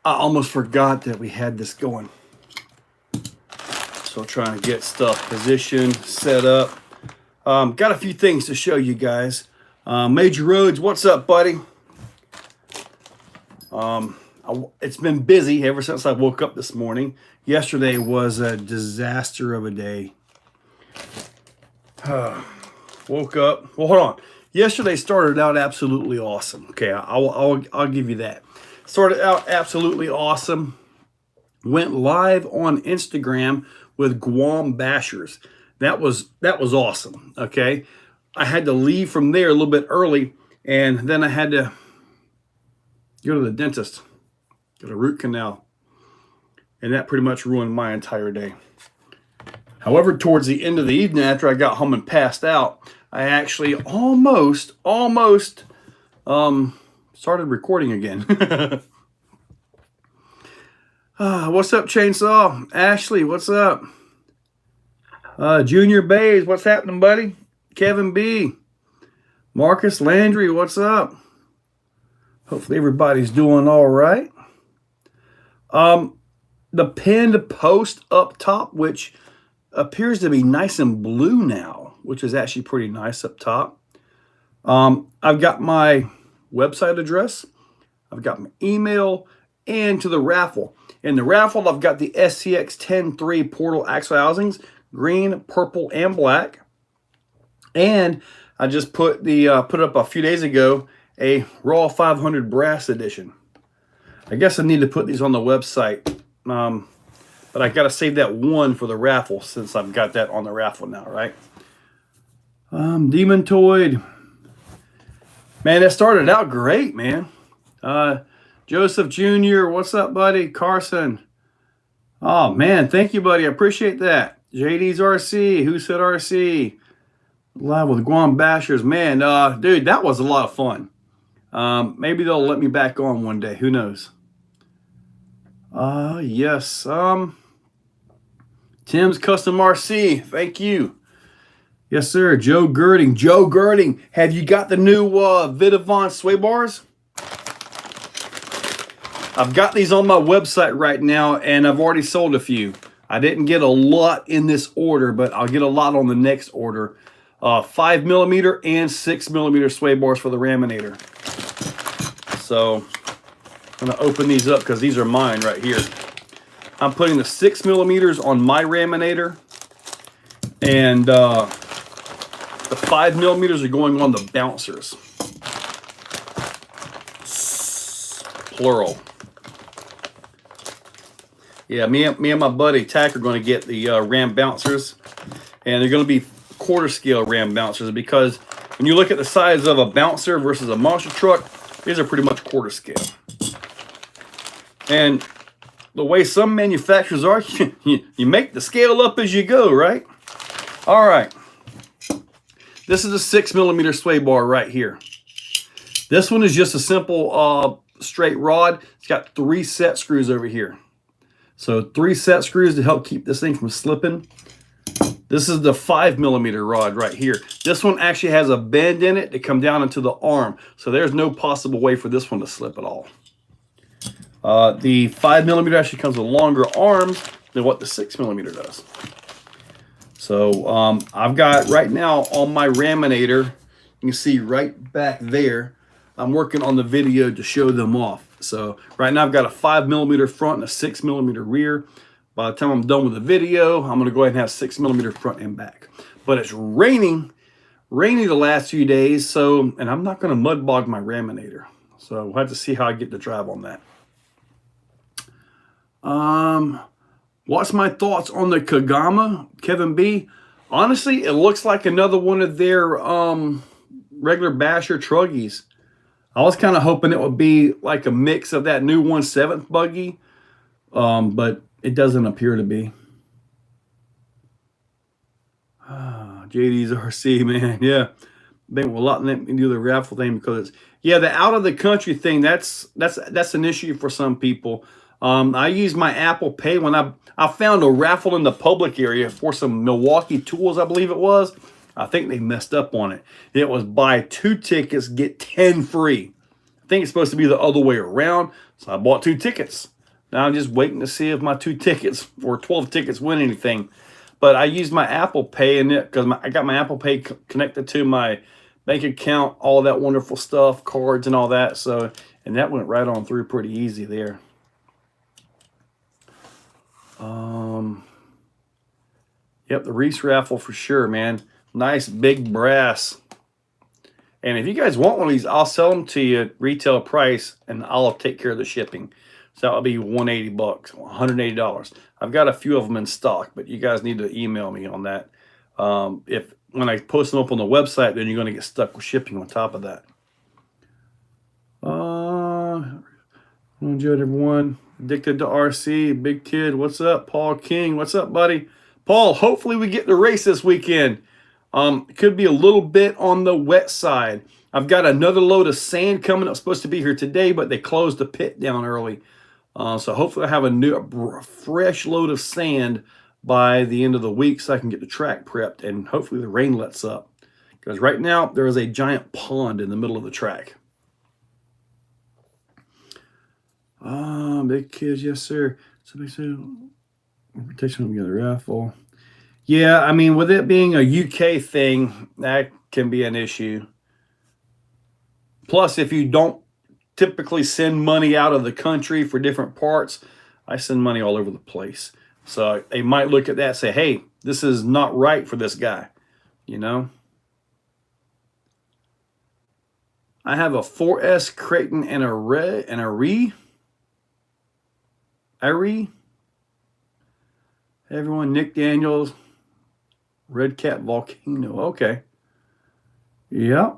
I almost forgot that we had this going. So trying to get stuff positioned, set up. Got a few things to show you guys. Major Roads, what's up, buddy? It's been busy ever since I woke up this morning. Yesterday was a disaster of a day. Woke up. Well, hold on. Yesterday started out absolutely awesome. Okay, I'll give you that. Started out absolutely awesome. Went live on Instagram with Guam Bashers. That was awesome. Okay, I had to leave from there a little bit early, and then I had to go to the dentist, get a root canal, and that pretty much ruined my entire day. However, towards the end of the evening, after I got home and passed out, I actually almost started recording again. What's up, Chainsaw? Ashley, what's up? Junior Bays, what's happening, buddy? Kevin B. Marcus Landry, what's up? Hopefully everybody's doing all right. The pinned post up top, which appears to be nice and blue now, which is actually pretty nice up top. I've got my website address, I've got my email, and to the raffle. In the raffle, I've got the SCX 10.3 portal axle housings, green, purple, and black. And I just put up a few days ago a Raw 500 brass edition. I guess I need to put these on the website, but I got to save that one for the raffle since I've got that on the raffle now, right? Demontoid. Man, that started out great, man. Joseph Jr., what's up, buddy? Carson. Oh, man, thank you, buddy. I appreciate that. JD's RC. Who said RC? Live with Guam Bashers. Man, dude, that was a lot of fun. Maybe they'll let me back on one day. Who knows? Yes. Tim's Custom RC. Thank you. Yes, sir. Joe Girding. Joe Girding, have you got the new Vidavon sway bars? I've got these on my website right now, and I've already sold a few. I didn't get a lot in this order, but I'll get a lot on the next order. 5mm and 6mm sway bars for the Raminator. So I'm going to open these up because these are mine right here. I'm putting the 6mm on my Raminator, and the 5mm are going on the bouncers. Plural. Yeah, me and my buddy Tack are going to get the Ram bouncers, and they're going to be quarter scale Ram bouncers because when you look at the size of a bouncer versus a monster truck, these are pretty much quarter scale. And the way some manufacturers are, you make the scale up as you go, right? All right. This is a 6mm sway bar right here. This one is just a simple straight rod. It's got 3 set screws over here. So 3 set screws to help keep this thing from slipping. This is the 5mm rod right here. This one actually has a bend in it to come down into the arm. So there's no possible way for this one to slip at all. The 5mm actually comes with longer arms than what the 6mm does. So I've got right now on my Raminator, you can see right back there, I'm working on the video to show them off. So right now I've got a 5mm front and a 6mm rear. By the time I'm done with the video, I'm going to go ahead and have 6mm front and back. But it's raining the last few days, so, and I'm not going to mud bog my Raminator. So we'll have to see how I get to drive on that. What's my thoughts on the Kagama, Kevin B? Honestly, it looks like another one of their regular Basher truggies. I was kind of hoping it would be like a mix of that new 1/7 buggy, but it doesn't appear to be. JD's RC, man, yeah. They will not let me do the raffle thing because it's, yeah, the out of the country thing. That's an issue for some people. I use my Apple Pay when I found a raffle in the public area for some Milwaukee tools, I believe it was. I think they messed up on it. It was buy 2 tickets, get 10 free. I think it's supposed to be the other way around. So I bought 2 tickets. Now I'm just waiting to see if my 2 tickets or 12 tickets win anything. But I use my Apple Pay in it because I got my Apple Pay connected to my bank account, all that wonderful stuff, cards and all that. So, and that went right on through pretty easy there. Yep, the Reese raffle for sure, man. Nice big brass. And if you guys want one of these, I'll sell them to you at retail price, and I'll take care of the shipping. So that'll be $180, $180. I've got a few of them in stock, but you guys need to email me on that. If when I post them up on the website, then you're going to get stuck with shipping on top of that. Enjoyed everyone. Addicted to RC. Big Kid, what's up? Paul King, what's up, buddy? Paul, hopefully we get the race this weekend. It could be a little bit on the wet side. I've got another load of sand coming up. Supposed to be here today, but they closed the pit down early. So hopefully I have a fresh load of sand by the end of the week so I can get the track prepped, and hopefully the rain lets up. Because right now there is a giant pond in the middle of the track. Big Kids, yes sir. Somebody said protection on the raffle. Yeah, I mean, with it being a UK thing, that can be an issue. Plus, if you don't typically send money out of the country for different parts, I send money all over the place. So they might look at that and say, hey, this is not right for this guy, you know? I have a 4S Creighton and a Re. Everyone, Nick Daniels, Red Cat Volcano. Okay. Yep.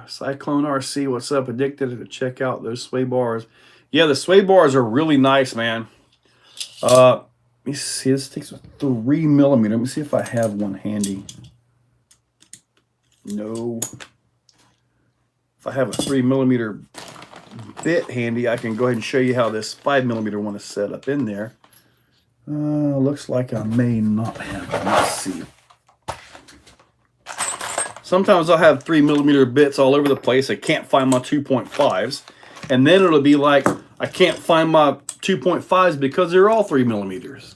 Cyclone RC, what's up? Addicted to check out those sway bars. Yeah, the sway bars are really nice, man. Let me see. This takes a 3mm. Let me see if I have one handy. No. If I have a 3mm bit handy, I can go ahead and show you how this 5mm one is set up in there. Looks like I may not have one. Let's see. Sometimes I'll have 3mm bits all over the place. I can't find my 2.5s. And then it'll be like, I can't find my 2.5s because they're all 3mm.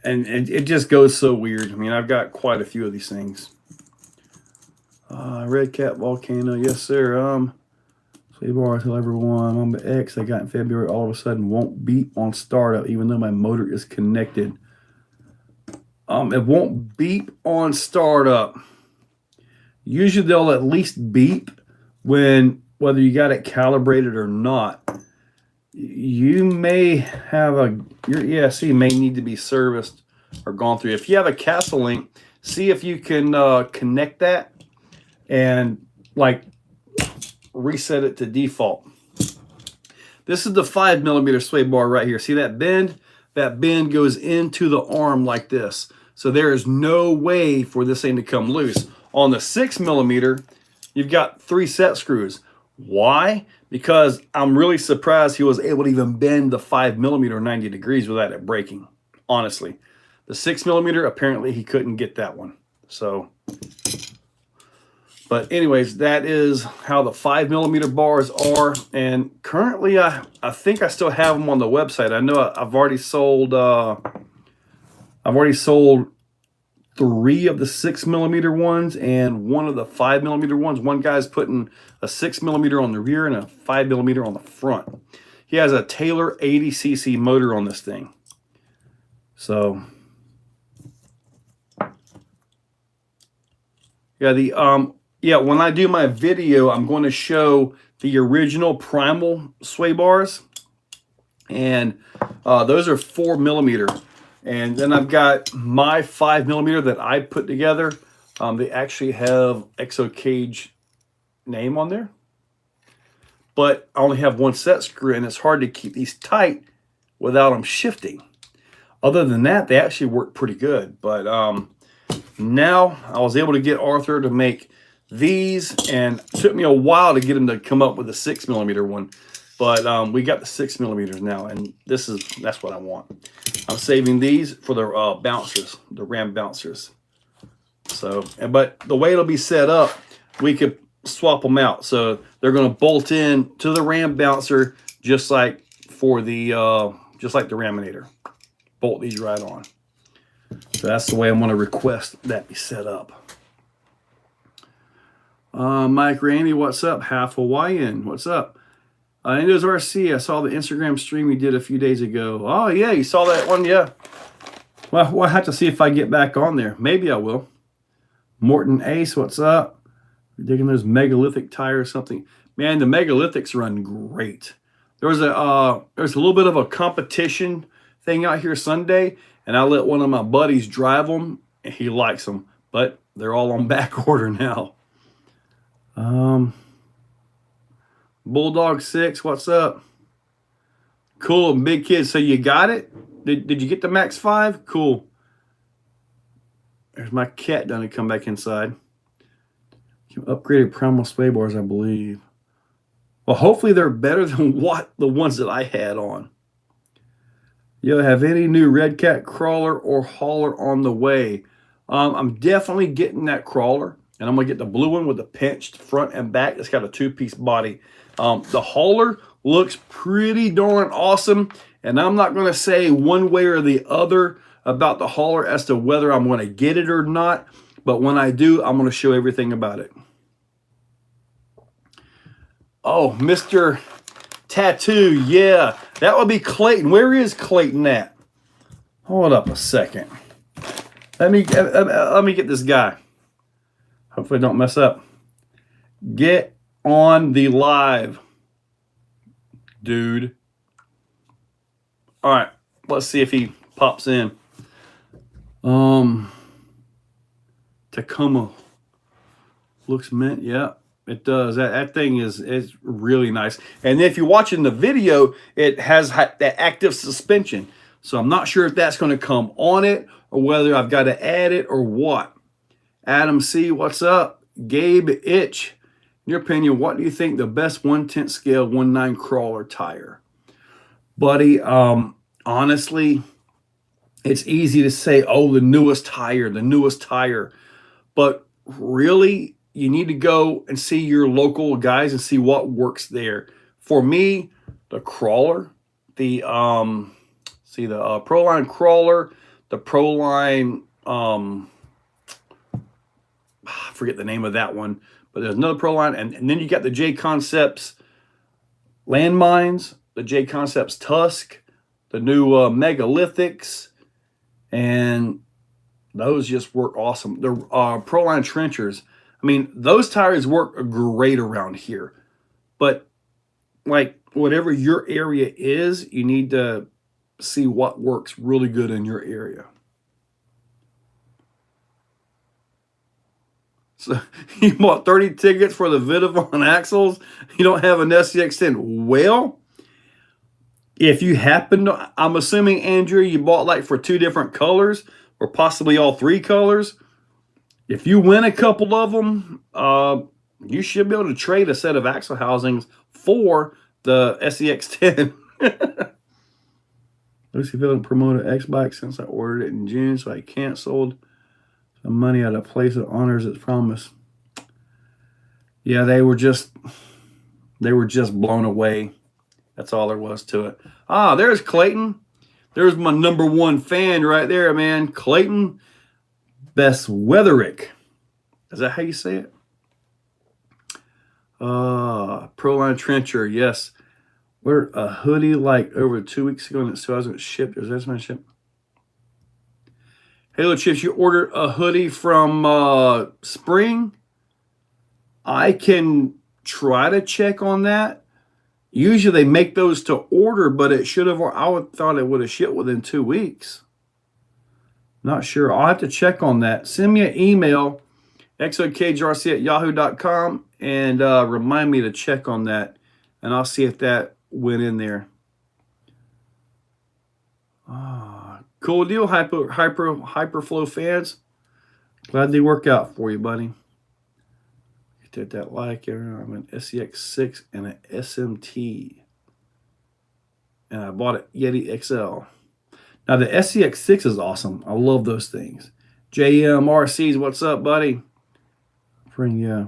And it just goes so weird. I mean, I've got quite a few of these things. Red Cat Volcano, yes sir. Sway bar till everyone. On the X I got in February all of a sudden won't beep on startup even though my motor is connected. It won't beep on startup. Usually they'll at least beep when, whether you got it calibrated or not. You may have your ESC may need to be serviced or gone through. If you have a Castle Link, see if you can connect that and like reset it to default. This is the 5mm sway bar right here. See that bend? That bend goes into the arm like this. So there is no way for this thing to come loose. On the 6mm, you've got 3 set screws. Why? Because I'm really surprised he was able to even bend the 5mm 90 degrees without it breaking. Honestly. The 6mm, apparently he couldn't get that one. So, but anyways, that is how the 5mm bars are. And currently, I think I still have them on the website. I know I've already sold 3 of the 6mm ones and 1 of the 5mm ones. One guy's putting a 6mm on the rear and a 5mm on the front. He has a Taylor 80cc motor on this thing. So yeah, when I do my video, I'm going to show the original primal sway bars, and those are 4mm. And then I've got my 5mm that I put together. They actually have Exocaged name on there. But I only have 1 set screw, and it's hard to keep these tight without them shifting. Other than that, they actually work pretty good. But now I was able to get Arthur to make these, and it took me a while to get him to come up with a 6mm one. But we got the 6mm now, and that's what I want. I'm saving these for the bouncers, the ram bouncers. So, but the way it'll be set up, we could swap them out. So they're going to bolt in to the ram bouncer just like for the, just like the Raminator. Bolt these right on. So that's the way I'm going to request that be set up. Mike Randy, what's up? Half Hawaiian, what's up? Exocaged RC, I saw the Instagram stream you did a few days ago. Oh, yeah, you saw that one? Yeah. Well, we'll have to see if I get back on there. Maybe I will. Morton Ace, what's up? You're digging those megalithic tires or something. Man, the megalithics run great. There's a little bit of a competition thing out here Sunday, and I let one of my buddies drive them, and he likes them, but they're all on back order now. Bulldog 6, what's up? Cool, big kid. So you got it? Did you get the Max 5? Cool. There's my cat done to come back inside. You upgraded primal sway bars, I believe. Well, hopefully they're better than what the ones that I had on. Yo, have any new Red Cat crawler or hauler on the way? I'm definitely getting that crawler, and I'm going to get the blue one with the pinched front and back. It's got a two-piece body. The hauler looks pretty darn awesome, and I'm not going to say one way or the other about the hauler as to whether I'm going to get it or not, but when I do, I'm going to show everything about it. Oh, Mr. Tattoo, yeah, that would be Clayton. Where is Clayton at? Hold up a second. Let me get this guy. Hopefully I don't mess up. Get on the live, dude. All right, let's see if he pops in. Tacoma looks mint. Yeah, it does. That thing is really nice. And if you're watching the video, it has that active suspension. So I'm not sure if that's going to come on it or whether I've got to add it or what. Adam C, what's up? Gabe Itch, in your opinion, what do you think the best 1/10 scale 1/9 crawler tire? Buddy, honestly, it's easy to say, oh, the newest tire. But really, you need to go and see your local guys and see what works there. For me, the crawler, the Proline crawler, the Proline, I forget the name of that one, but there's another Proline, and then you got the J Concepts landmines, the J Concepts Tusk, the new megalithics, and those just work awesome. The Proline trenchers, I mean, those tires work great around here. But like whatever your area is, you need to see what works really good in your area. So you bought 30 tickets for the Vidavon axles. You don't have an SCX10. Well, if you happen to, I'm assuming, Andrew, you bought like for 2 different colors or possibly all 3 colors. If you win a couple of them, you should be able to trade a set of axle housings for the SCX10. Lucy Phillips promoted X-Bike since I ordered it in June, so I canceled. The money at a place that honors its promise. Yeah, they were just blown away. That's all there was to it. Ah, there's Clayton. There's my #1 fan right there, man. Clayton Beswetherick. Is that how you say it? Proline Trencher, yes. We're a hoodie like over 2 weeks ago and it still hasn't shipped. Is that my ship? Halo Chips, you ordered a hoodie from Spring. I can try to check on that. Usually they make those to order, but it should have, thought it would have shipped within 2 weeks. Not sure. I'll have to check on that. Send me an email, exocagerc@yahoo.com, and remind me to check on that, and I'll see if that went in there. Cool deal, Hyperflow fans. Glad they work out for you, buddy. Hit that like. I'm an SCX6 and an SMT. And I bought an Yeti XL. Now, the SCX6 is awesome. I love those things. JMRCs, what's up, buddy? Friend, yeah.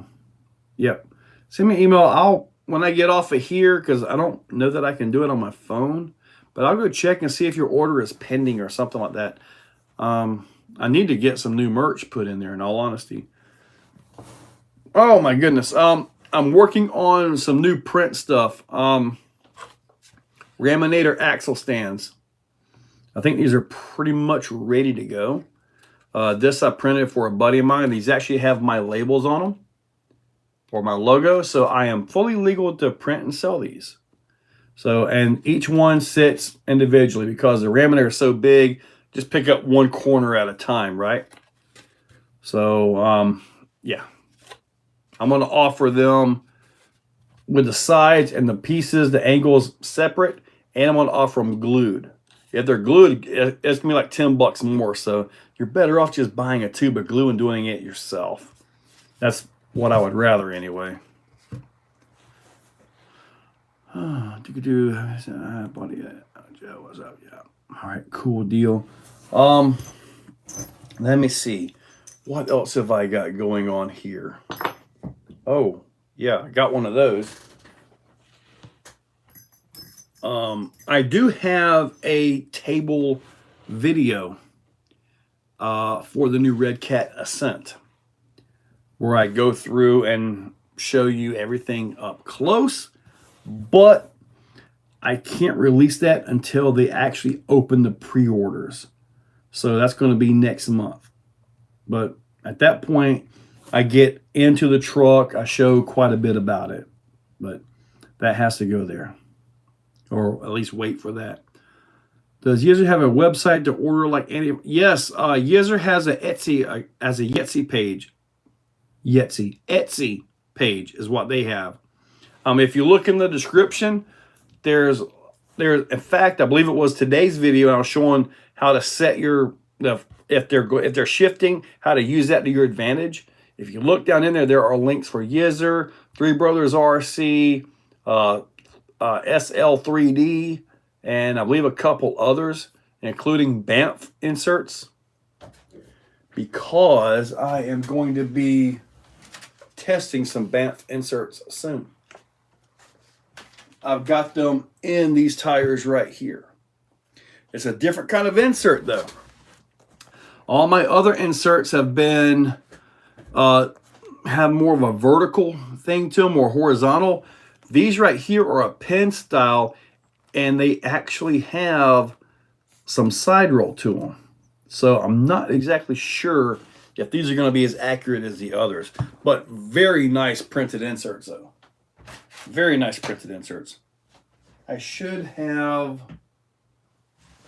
Yep. Send me an email. when I get off of here, because I don't know that I can do it on my phone, but I'll go check and see if your order is pending or something like that. I need to get some new merch put in there, in all honesty. Oh my goodness. I'm working on some new print stuff. Raminator axle stands. I think these are pretty much ready to go. This I printed for a buddy of mine. These actually have my labels on them, or my logo, so I am fully legal to print and sell these. So, and each one sits individually because the Raminator is so big, just pick up one corner at a time, right? So, yeah. I'm going to offer them with the sides and the pieces, the angles separate, and I'm going to offer them glued. If they're glued, it's going to be like $10 more, so you're better off just buying a tube of glue and doing it yourself. That's what I would rather anyway. Buddy, Joe, what's up? Yeah. All right, cool deal. Let me see. What else have I got going on here? Oh, yeah, I got one of those. I do have a table video for the new Red Cat Ascent, where I go through and show you everything up close, but I can't release that until they actually open the pre-orders. So that's going to be next month. But at that point, I get into the truck, I show quite a bit about it, but that has to go there, or at least wait for that. Does Yizzer have a website to order like any? Yes, Yizzer has a Etsy page. Etsy page is what they have. If you look in the description, there's in fact, I believe it was today's video, and I was showing how to set if they're shifting, how to use that to your advantage. If you look down in there, there are links for Yizzer, Three Brothers RC, SL3D, and I believe a couple others, including Banff inserts, because I am going to be testing some Banff inserts soon. I've got them in these tires right here. It's a different kind of insert though. All my other inserts have been have more of a vertical thing to them, or horizontal. These right here are a pin style, and they actually have some side roll to them. So I'm not exactly sure if these are going to be as accurate as the others, but very nice printed inserts though. Very nice printed inserts. I should have,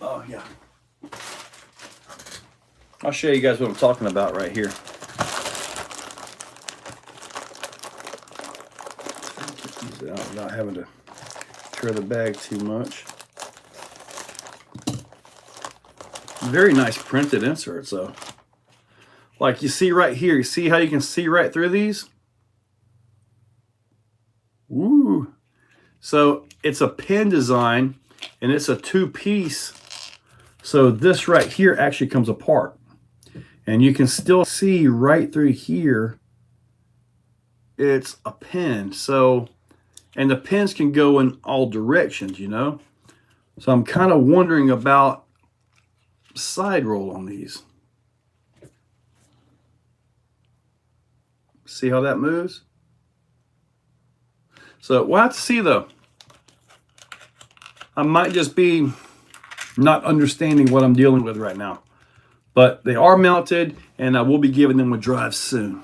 oh yeah. I'll show you guys what I'm talking about right here. Get these out without having to tear the bag too much. Very nice printed inserts though. Like you see right here, you see how you can see right through these? Woo! So it's a pin design, and it's a two-piece. So this right here actually comes apart. And you can still see right through here, it's a pin. So, and the pins can go in all directions, you know? So I'm kind of wondering about side roll on these. See how that moves? So we'll have to see though. I might just be not understanding what I'm dealing with right now. But they are mounted, and I will be giving them a drive soon.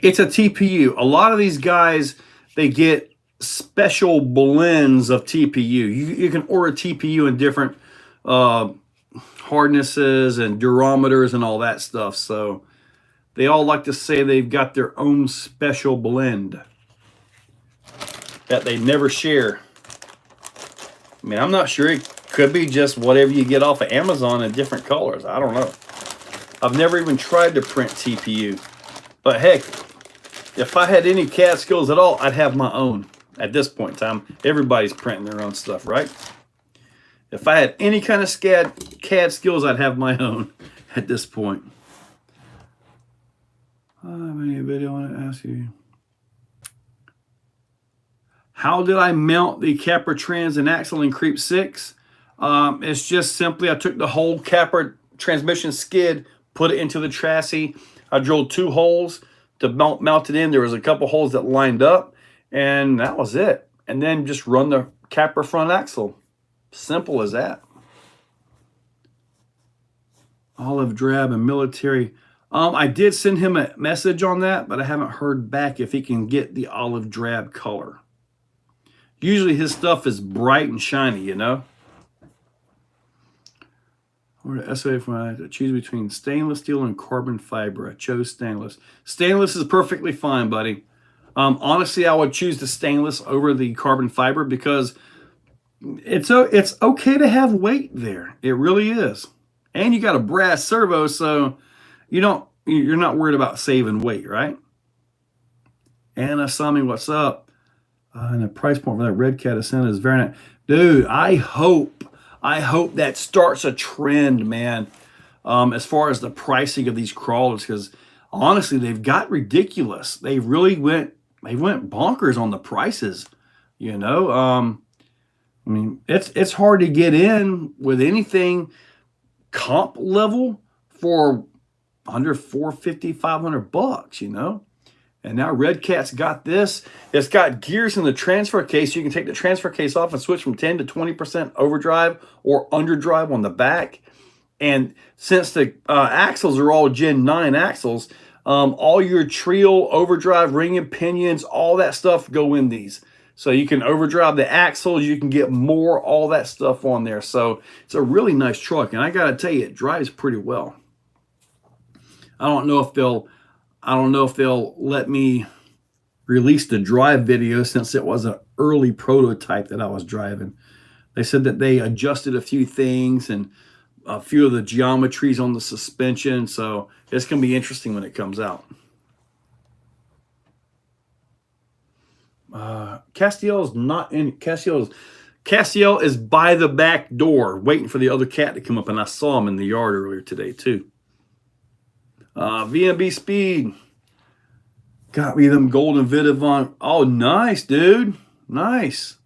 It's a TPU. A lot of these guys, they get special blends of TPU. You can order TPU in different hardnesses and durometers and all that stuff. So they all like to say they've got their own special blend that they never share. I mean, I'm not sure. It could be just whatever you get off of Amazon in different colors. I don't know. I've never even tried to print TPU. But heck, if I had any CAD skills at all, I'd have my own. At this point in time, everybody's printing their own stuff, right? If I had any kind of CAD skills, I'd have my own at this point. I made a video on it. Ask you. How did I mount the capper trans and axle in Creep 6? It's just simply I took the whole capper transmission skid, put it into the chassis. I drilled 2 holes to mount it in. There was a couple holes that lined up, and that was it. And then just run the capper front axle. Simple as that. Olive drab and military. I did send him a message on that, but I haven't heard back if he can get the olive drab color. Usually his stuff is bright and shiny, you know. Or the SOA if I had to choose between stainless steel and carbon fiber. I chose stainless. Stainless is perfectly fine, buddy. Honestly, I would choose the stainless over the carbon fiber because it's okay to have weight there. It really is. And you got a brass servo, so you're not worried about saving weight, right? Anna Sami, what's up? And the price point for that Red Cat Ascent is very nice. Dude, I hope that starts a trend, man, as far as the pricing of these crawlers, because honestly, they've got ridiculous. They went bonkers on the prices, you know. I mean, it's hard to get in with anything comp level for under $450, $500, you know. And now Red Cat's got this. It's got gears in the transfer case. You can take the transfer case off and switch from 10 to 20% overdrive or underdrive on the back. And since the axles are all Gen 9 axles, all your Trio, overdrive, ring and pinions, all that stuff go in these. So you can overdrive the axles. You can get more, all that stuff on there. So it's a really nice truck. And I got to tell you, it drives pretty well. I don't know if they'll let me release the drive video since it was an early prototype that I was driving. They said that they adjusted a few things and a few of the geometries on the suspension. So it's going to be interesting when it comes out. Castiel is not in. Castiel is by the back door waiting for the other cat to come up, and I saw him in the yard earlier today too. VMB Speed got me them golden Vidavon. Oh, nice, dude. Nice.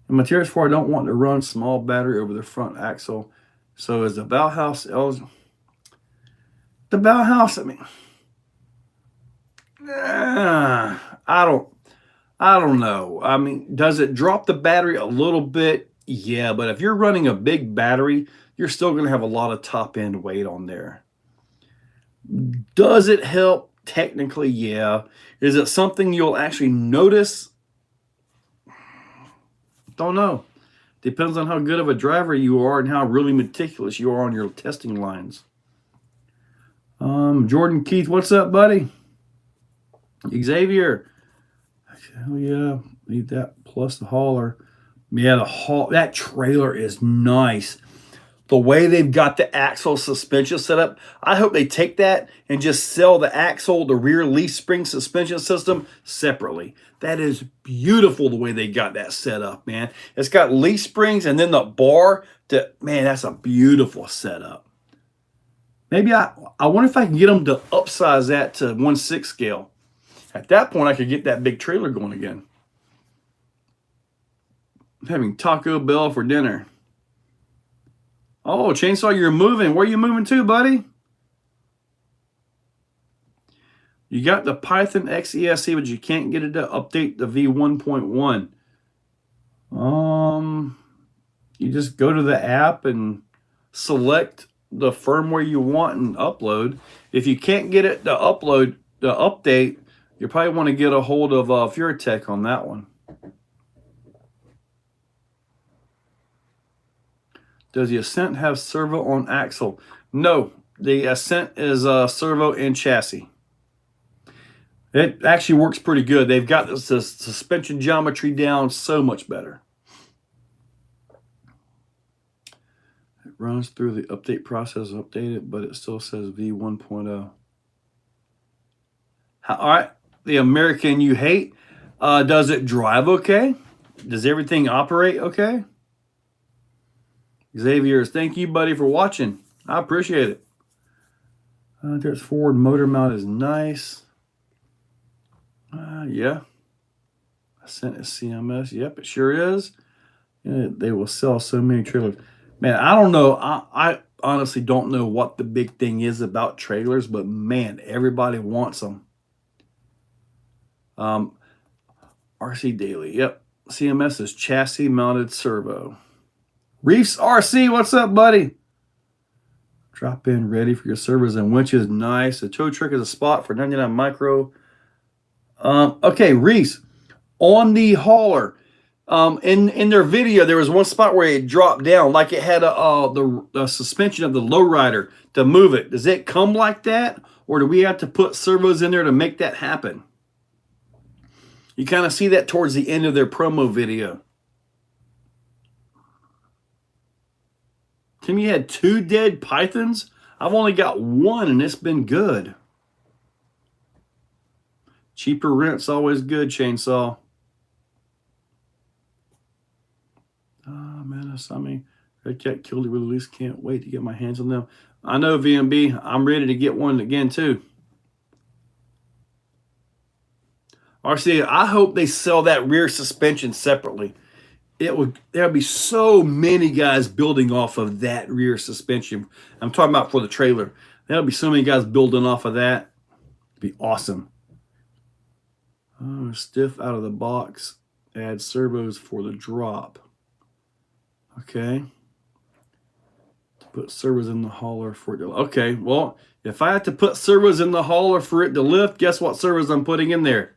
The materials for I don't want to run small battery over the front axle. So is the Bauhaus eligible? The Bauhaus, I mean, I don't know. I mean, does it drop the battery a little bit? Yeah, but if you're running a big battery, you're still going to have a lot of top end weight on there. Does it help? Technically, yeah. Is it something you'll actually notice? Don't know. Depends on how good of a driver you are and how really meticulous you are on your testing lines. Jordan Keith, what's up, buddy? Xavier. Hell yeah. Need that plus the hauler. Yeah, that trailer is nice. The way they've got the axle suspension set up, I hope they take that and just sell the axle, the rear leaf spring suspension system separately. That is beautiful the way they got that set up, man. It's got leaf springs and then the bar. Man, that's a beautiful setup. Maybe I wonder if I can get them to upsize that to 1/6 scale. At that point, I could get that big trailer going again. I'm having Taco Bell for dinner. Oh, Chainsaw, you're moving. Where are you moving to, buddy? You got the Python X ESC, but you can't get it to update the V1.1. You just go to the app and select the firmware you want and upload. If you can't get it to update, you probably want to get a hold of Furitech on that one. Does the Ascent have servo on axle? No, the Ascent is servo and chassis. It actually works pretty good. They've got the suspension geometry down so much better. It runs through the update process, updated, but it still says V1.0. All right, the American you hate. Does it drive okay? Does everything operate okay? Xavier's, thank you, buddy, for watching. I appreciate it. There's forward motor mount is nice. Yeah. Ascent is CMS. Yep, it sure is. Yeah, they will sell so many trailers. Man, I don't know. I honestly don't know what the big thing is about trailers, but man, everybody wants them. RC Daily. Yep. CMS is chassis mounted servo. Reefs RC, what's up, buddy? Drop in ready for your servos and winches. Nice. The tow truck is a spot for 99 micro. Okay, Reese, on the hauler, in their video, there was one spot where it dropped down, like it had the suspension of the lowrider to move it. Does it come like that, or do we have to put servos in there to make that happen? You kind of see that towards the end of their promo video. Tim, you had 2 dead pythons? I've only got 1, and it's been good. Cheaper rent's always good, Chainsaw. Man, Asami. Red Cat killed it with release. Can't wait to get my hands on them. I know, VMB. I'm ready to get one again, too. RC, I hope they sell that rear suspension separately. There'll be so many guys building off of that rear suspension. I'm talking about for the trailer. There'll be so many guys building off of that. It'd be awesome. Oh, stiff out of the box. Add servos for the drop. Okay. Put servos in the hauler for it to... Okay, well, if I have to put servos in the hauler for it to lift, guess what servos I'm putting in there?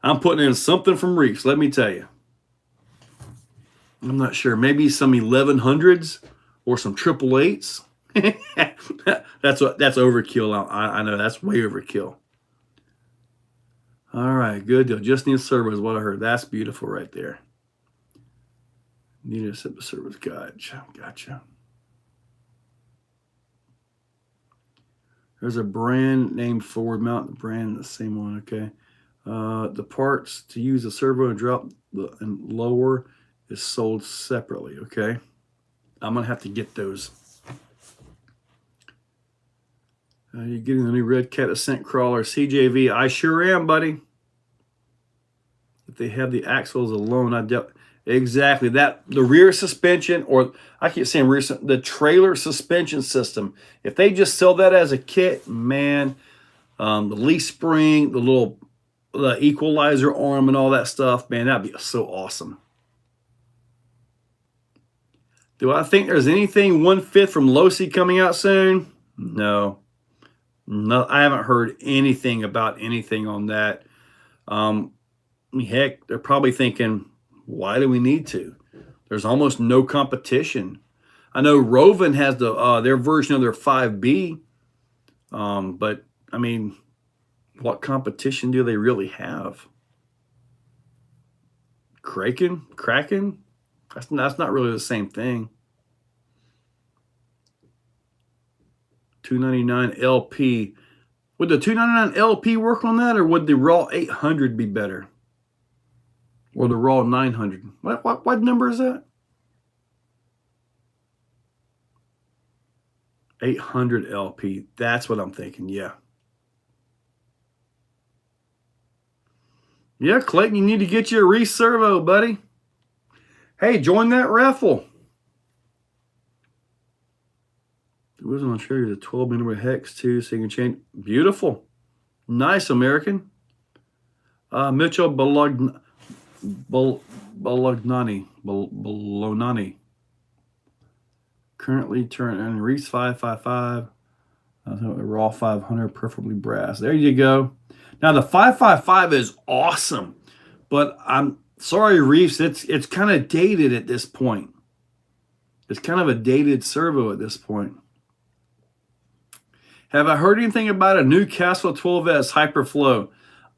I'm putting in something from Reefs, let me tell you. I'm not sure. Maybe some 1100s or some 888s. That's overkill. I know that's way overkill. All right, good deal. Just need servos, what I heard. That's beautiful right there. Need a set of servos. Gotcha. There's a brand named forward mount. The brand, the same one. Okay. The parts to use a servo and drop and lower is sold separately. Okay. I'm gonna have to get those. You're getting the new Red Cat Ascent Crawler CJV. I sure am, buddy. If they have the axles alone, exactly that. The rear suspension, or I keep saying rear, the trailer suspension system. If they just sell that as a kit, man, the leaf spring, the equalizer arm, and all that stuff, man, that'd be so awesome. Do I think there's anything 1/5 from Losi coming out soon? No, I haven't heard anything about anything on that. Heck, they're probably thinking, why do we need to? There's almost no competition. I know Rovan has their version of their 5B, but I mean, what competition do they really have? Kraken? That's not really the same thing. 299 LP. Would the 299 LP work on that, or would the raw 800 be better? Or the raw 900? What number is that? 800 LP. That's what I'm thinking, yeah. Yeah, Clayton, you need to get you a Reese servo, buddy. Hey, join that raffle. It wasn't on show you the 12mm hex too, so you can change. Beautiful. Nice, American. Mitchell Bolognani. Currently turning Reese 555. Raw 500, preferably brass. There you go. Now the 555 is awesome, but I'm sorry, Reefs, it's kind of dated at this point. It's kind of a dated servo at this point. Have I heard anything about a new Castle 12S Hyperflow?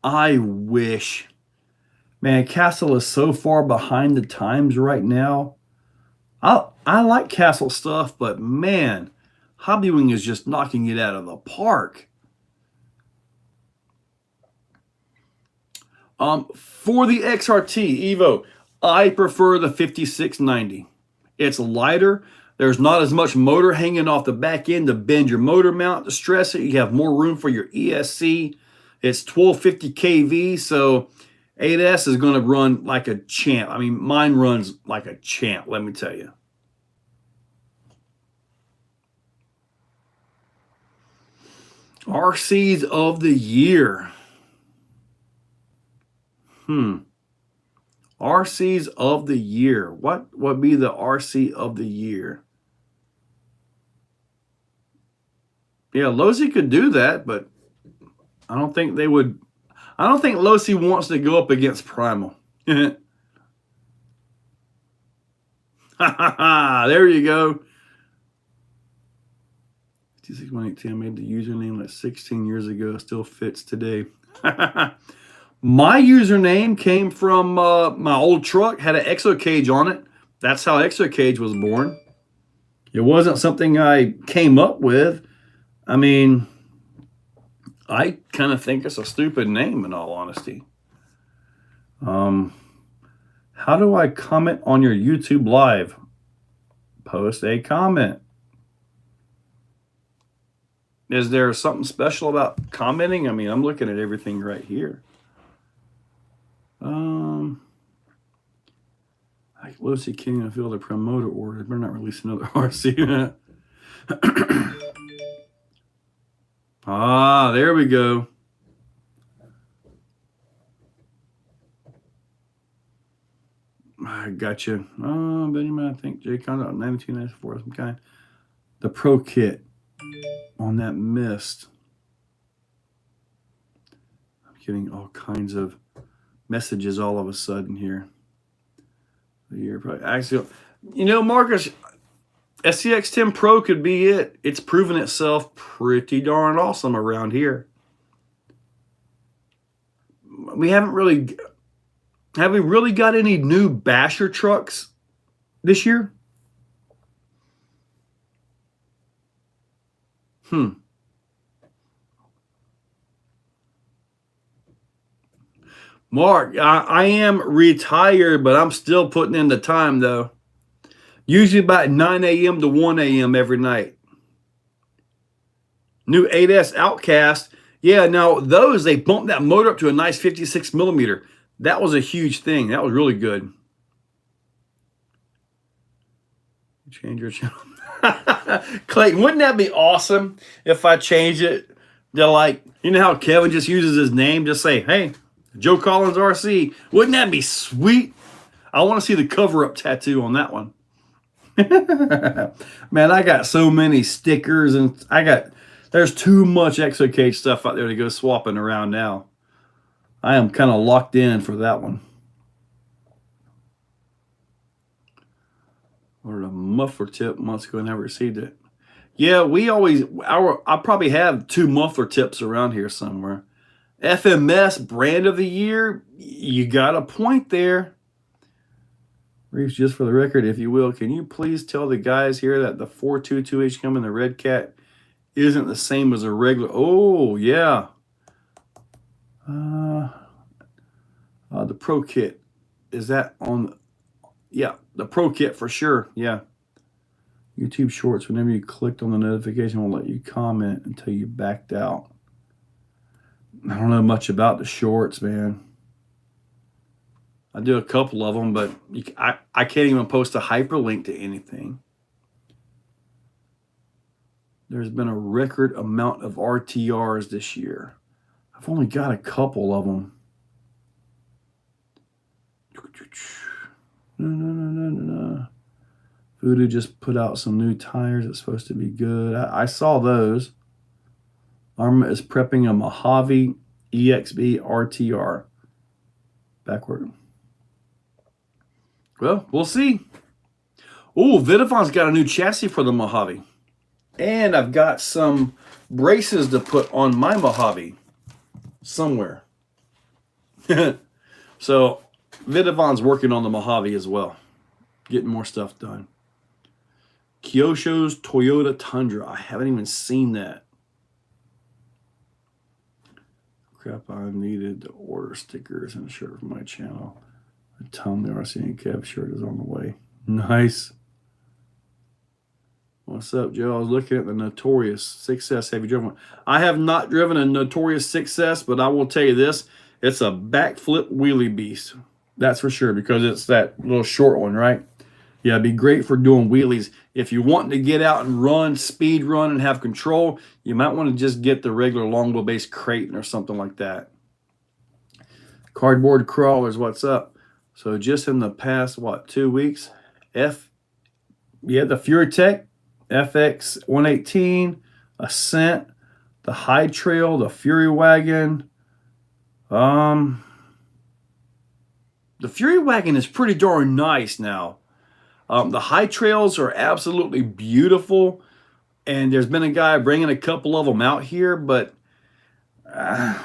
I wish. Man, Castle is so far behind the times right now. I like Castle stuff, but man, Hobbywing is just knocking it out of the park. For the XRT Evo, I prefer the 5690. It's lighter. There's not as much motor hanging off the back end to bend your motor mount, to stress it. You have more room for your ESC. It's 1250 kV, so 8S is going to run like a champ. I mean, mine runs like a champ, let me tell you. RCs of the year. RCs of the year. What would be the RC of the year? Yeah, Losi could do that, but I don't think they would. I don't think Losi wants to go up against Primal. There you go. 5618, I made the username like 16 years ago. Still fits today. My username came from my old truck. Had an Exocage on it. That's how Exocage was born. It wasn't something I came up with. I mean, I kind of think it's a stupid name, in all honesty. How do I comment on your YouTube live? Post a comment. Is there something special about commenting? I mean, I'm looking at everything right here. Like Lucy can't even fill the promoter order. Better not release another RC. Ah, there we go. I got you. Oh, Benjamin, I think J Conrad 9294 some kind. The Pro Kit on that mist. I'm getting all kinds of messages all of a sudden here. You're probably actually, you know, Marcus, SCX10 Pro could be it. It's proven itself pretty darn awesome around here. We haven't really, have we really got any new basher trucks this year? Mark, I am retired, but I'm still putting in the time, though. Usually about 9 a.m. to 1 a.m. every night. New 8S Outcast. Yeah, now those, they bumped that motor up to a nice 56 millimeter. That was a huge thing. That was really good. Change your channel. Clayton, wouldn't that be awesome if I change it to, like, you know how Kevin just uses his name? Just say, hey, Joe Collins RC. Wouldn't that be sweet? I want to see the cover-up tattoo on that one. Man, I got so many stickers, and there's too much Exocage stuff out there to go swapping around now. I am kind of locked in for that one. Ordered a muffler tip months ago and never received it. Yeah, I probably have 2 muffler tips around here somewhere. FMS brand of the year, you got a point there. Reeves, just for the record, if you will, can you please tell the guys here that the 422H coming in the Red Cat isn't the same as a regular? Oh, yeah. The Pro Kit. Is that on? Yeah, the Pro Kit for sure. Yeah. YouTube Shorts, whenever you clicked on the notification, will let you comment until you backed out. I don't know much about the shorts, man. I do a couple of them, but I can't even post a hyperlink to anything. There's been a record amount of RTRs this year. I've only got a couple of them. No. Voodoo just put out some new tires. It's supposed to be good. I saw those. Arma is prepping a Mojave EXB RTR. Backward. Well, we'll see. Oh, Vidavon's got a new chassis for the Mojave. And I've got some braces to put on my Mojave somewhere. So Vidavon's working on the Mojave as well. Getting more stuff done. Kyosho's Toyota Tundra. I haven't even seen that. Crap, I needed to order stickers and a shirt for my channel. Tell them the RC and Kev shirt is on the way. Nice. What's up, Joe? I was looking at the Notorious 6S. Have you driven one? I have not driven a Notorious 6S, but I will tell you this. It's a backflip wheelie beast. That's for sure, because it's that little short one, right? Yeah, it'd be great for doing wheelies. If you're wanting to get out and run, speed run, and have control, you might want to just get the regular long wheelbase Creighton or something like that. Cardboard crawlers, what's up? So just in the past, what, 2 weeks? The FuryTech FX 118, Ascent, the High Trail, the Fury Wagon. The Fury Wagon is pretty darn nice now. The High Trails are absolutely beautiful, and there's been a guy bringing a couple of them out here, but I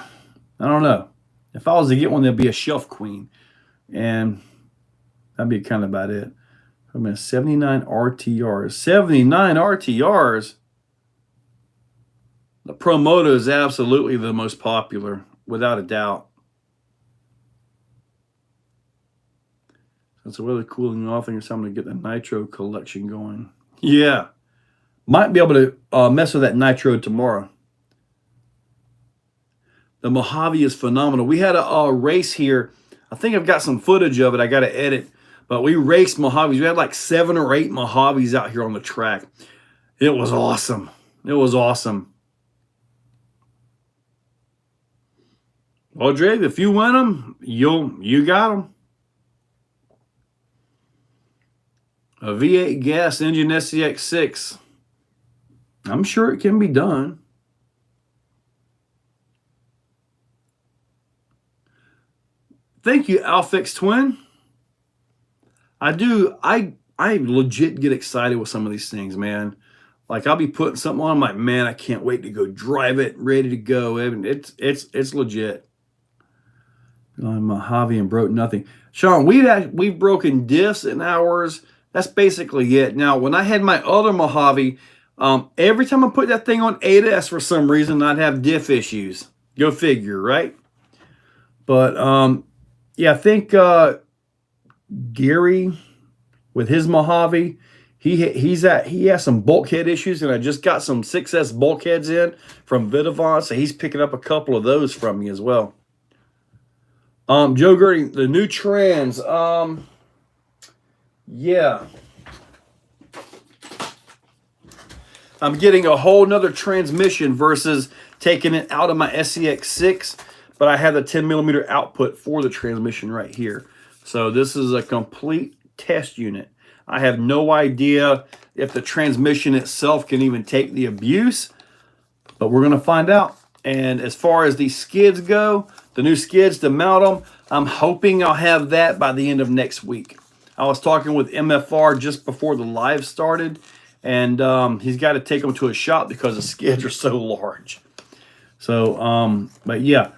don't know. If I was to get one, that'd be a Shelf Queen, and that'd be kind of about it. I mean, 79 RTRs. 79 RTRs? The Promoto is absolutely the most popular, without a doubt. It's a really cooling off thing, so I'm going to get the Nitro collection going. Yeah. Might be able to mess with that Nitro tomorrow. The Mojave is phenomenal. We had a race here. I think I've got some footage of it. I got to edit. But we raced Mojaves. We had like 7 or 8 Mojaves out here on the track. It was awesome. It was awesome. Well, Dave, if you win them, you got them. A V8 gas engine SCX6. I'm sure it can be done. Thank you, Alfix Twin. I legit get excited with some of these things, man. Like, I'll be putting something on, I'm like, man, I can't wait to go drive it, ready to go. It's legit. Mojave and broke nothing. Sean, we've broken diffs in ours. That's basically it. Now, when I had my other Mojave, every time I put that thing on 8S for some reason, I'd have diff issues. Go figure, right? But, yeah, I think Gary, with his Mojave, he has some bulkhead issues, and I just got some 6S bulkheads in from Vidavon, so he's picking up a couple of those from me as well. Joe Gertie, the new trans, yeah. I'm getting a whole nother transmission versus taking it out of my SCX6, but I have the 10 millimeter output for the transmission right here. So this is a complete test unit. I have no idea if the transmission itself can even take the abuse, but we're going to find out. And as far as these skids go, the new skids to mount them, I'm hoping I'll have that by the end of next week. I was talking with MFR just before the live started, and he's got to take them to a shop because the skids are so large. So, but yeah,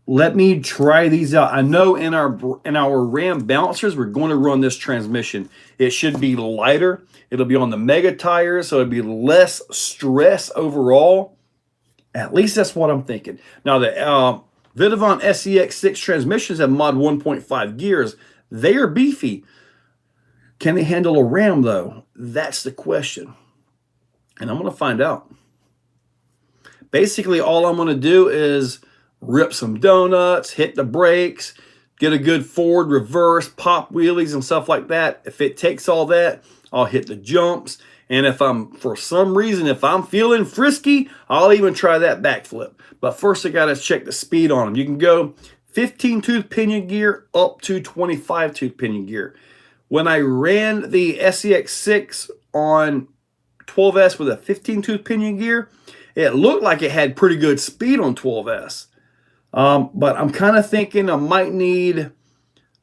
let me try these out. I know in our Ram bouncers, we're going to run this transmission. It should be lighter. It'll be on the mega tires, so it'll be less stress overall. At least that's what I'm thinking. Now, the Vidavon SCX6 transmissions have mod 1.5 gears. They are beefy. Can they handle a Ram, though? That's the question. And I'm going to find out. Basically, all I'm going to do is rip some donuts, hit the brakes, get a good forward, reverse, pop wheelies and stuff like that. If it takes all that, I'll hit the jumps. And if for some reason, if I'm feeling frisky, I'll even try that backflip. But first, I got to check the speed on them. You can go 15-tooth pinion gear up to 25-tooth pinion gear. When I ran the SCX6 on 12S with a 15-tooth pinion gear, it looked like it had pretty good speed on 12S. But I'm kind of thinking I might need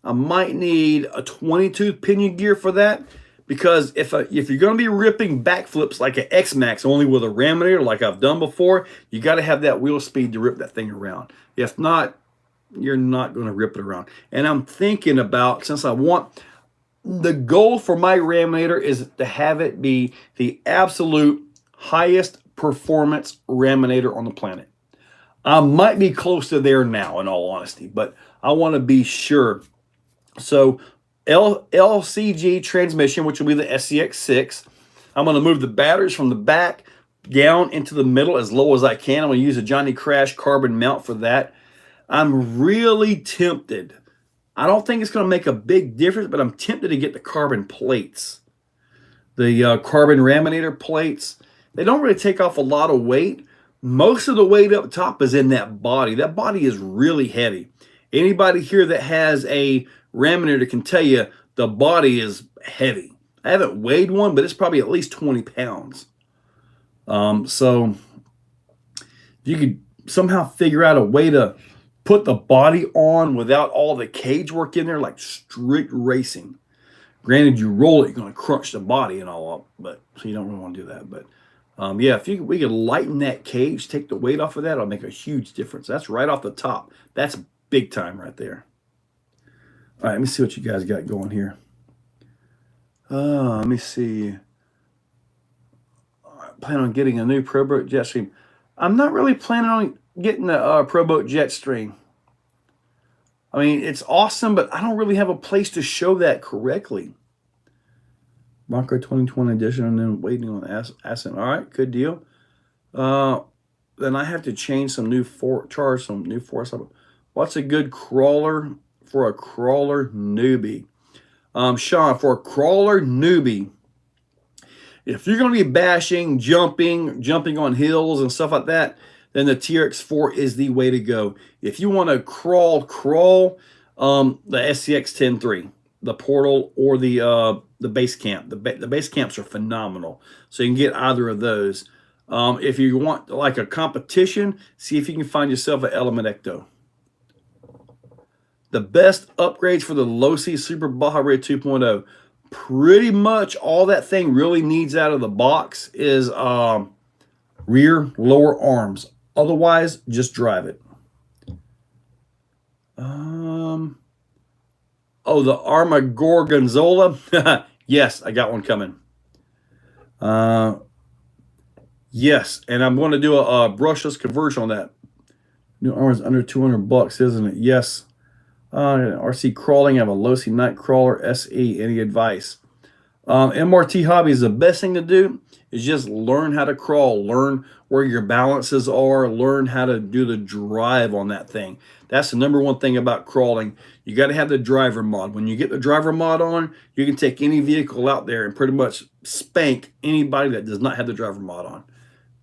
a 20-tooth pinion gear for that, because if you're going to be ripping backflips like an X-Max only with a raminator like I've done before, you got to have that wheel speed to rip that thing around. If not, you're not going to rip it around. And I'm thinking about, since the goal for my raminator is to have it be the absolute highest performance raminator on the planet. I might be close to there now, in all honesty, but I want to be sure. So LCG transmission, which will be the SCX6. I'm going to move the batteries from the back down into the middle as low as I can. I'm going to use a Johnny Crash carbon mount for that. I'm really tempted. I don't think it's going to make a big difference, but I'm tempted to get the carbon plates. The carbon laminator plates. They don't really take off a lot of weight. Most of the weight up top is in that body. That body is really heavy. Anybody here that has a laminator can tell you the body is heavy. I haven't weighed one, but it's probably at least 20 pounds. So if you could somehow figure out a way to put the body on without all the cage work in there, like strict racing. Granted, you roll it, you're going to crunch the body and all up, but so you don't really want to do that. But yeah, if we could lighten that cage, take the weight off of that, it'll make a huge difference. That's right off the top. That's big time right there. All right, let me see what you guys got going here. Let me see. I plan on getting a new Pro Boat Jetstream. I'm not really planning on getting a Pro Boat Jetstream. I mean, it's awesome, but I don't really have a place to show that correctly. Bronco 2020 edition, and then waiting on Ascent. All right, good deal. Then I have to change some new charge some new force. What's a good crawler for a crawler newbie? Sean, for a crawler newbie, if you're going to be bashing, jumping on hills and stuff like that, then the TRX4 is the way to go. If you want to crawl, the SCX 10.3, the Portal, or the Base Camp. The Base Camps are phenomenal, so you can get either of those. If you want like a competition, see if you can find yourself an Element Ecto. The best upgrades for the Losi Super Baja Red 2.0. Pretty much all that thing really needs out of the box is rear lower arms. Otherwise, just drive it. Oh, the Armagorgonzola. Yes, I got one coming. Yes, and I'm going to do a brushless conversion on that. New armor's under $200, isn't it? Yes. RC crawling. I have a Losi Nightcrawler SE. Any advice? MRT hobbies, the best thing to do is just learn how to crawl, learn where your balances are, learn how to do the drive on that thing. That's the number one thing about crawling. You got to have the driver mod. When you get the driver mod on, you can take any vehicle out there and pretty much spank anybody that does not have the driver mod on.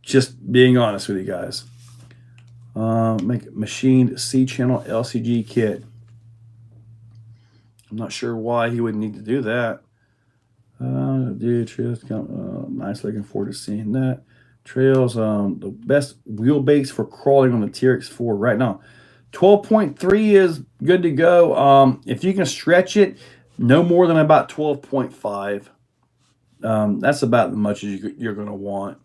Just being honest with you guys. Make a machined C-channel LCG kit. I'm not sure why he would need to do that. Nice, looking forward to seeing that. Trails, the best wheelbase for crawling on the TRX4 right now. 12.3 is good to go. If you can stretch it, no more than about 12.5. That's about as much as you're going to want.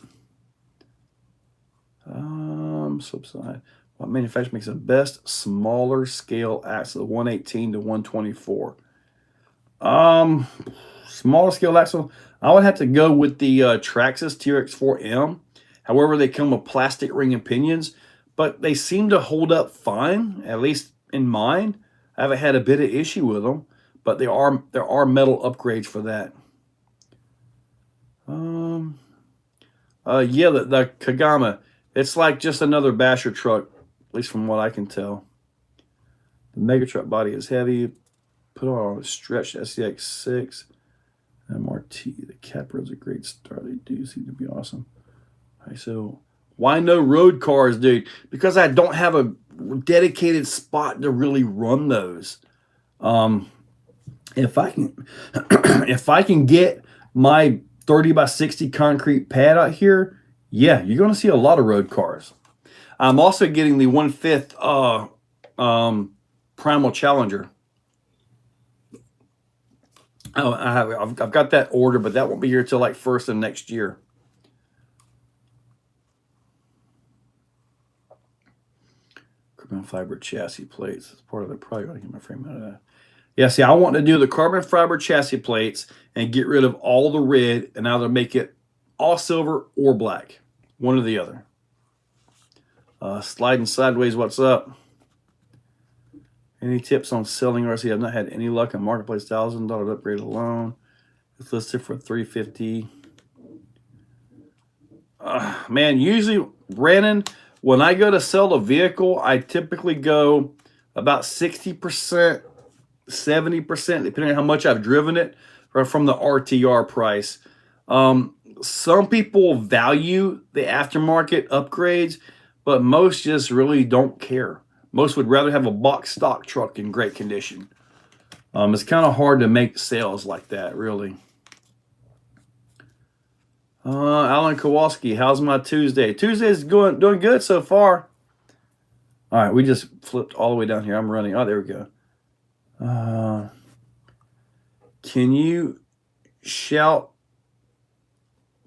Subside. What manufacturer makes the best smaller scale axle? 118 to 124. Smaller scale axle, I would have to go with the Traxxas TRX4M. However, they come with plastic ring and pinions, but they seem to hold up fine, at least in mine. I haven't had a bit of issue with them, but there are metal upgrades for that. Yeah, the Kagama, it's like just another basher truck, at least from what I can tell. The Mega Truck body is heavy. Put on a stretched SCX6. MRT, the Capra's a great start. They do seem to be awesome. All right, so why no road cars, dude? Because I don't have a dedicated spot to really run those. If I can, if I can get my 30 by 60 concrete pad out here, yeah, you're going to see a lot of road cars. I'm also getting the 1/5 Primal Challenger. Oh, I've got that order, but that won't be here till like first of next year. Carbon fiber chassis plates. That's part of the probably going to get my frame out of that. Yeah, see, I want to do the carbon fiber chassis plates and get rid of all the red and either make it all silver or black. One or the other. Sliding sideways, what's up? Any tips on selling RC? I've not had any luck in Marketplace. $1,000 upgrade alone. It's listed for $350. Man, usually, Brandon, When I go to sell a vehicle, I typically go about 60%, 70%, depending on how much I've driven it, from the RTR price. Some people value the aftermarket upgrades, but most just really don't care. Most would rather have a box stock truck in great condition. It's kind of hard to make sales like that, really. Alan Kowalski, how's my Tuesday? Tuesday's doing good so far. All right, we just flipped all the way down here. I'm running. Oh, there we go. Can you shout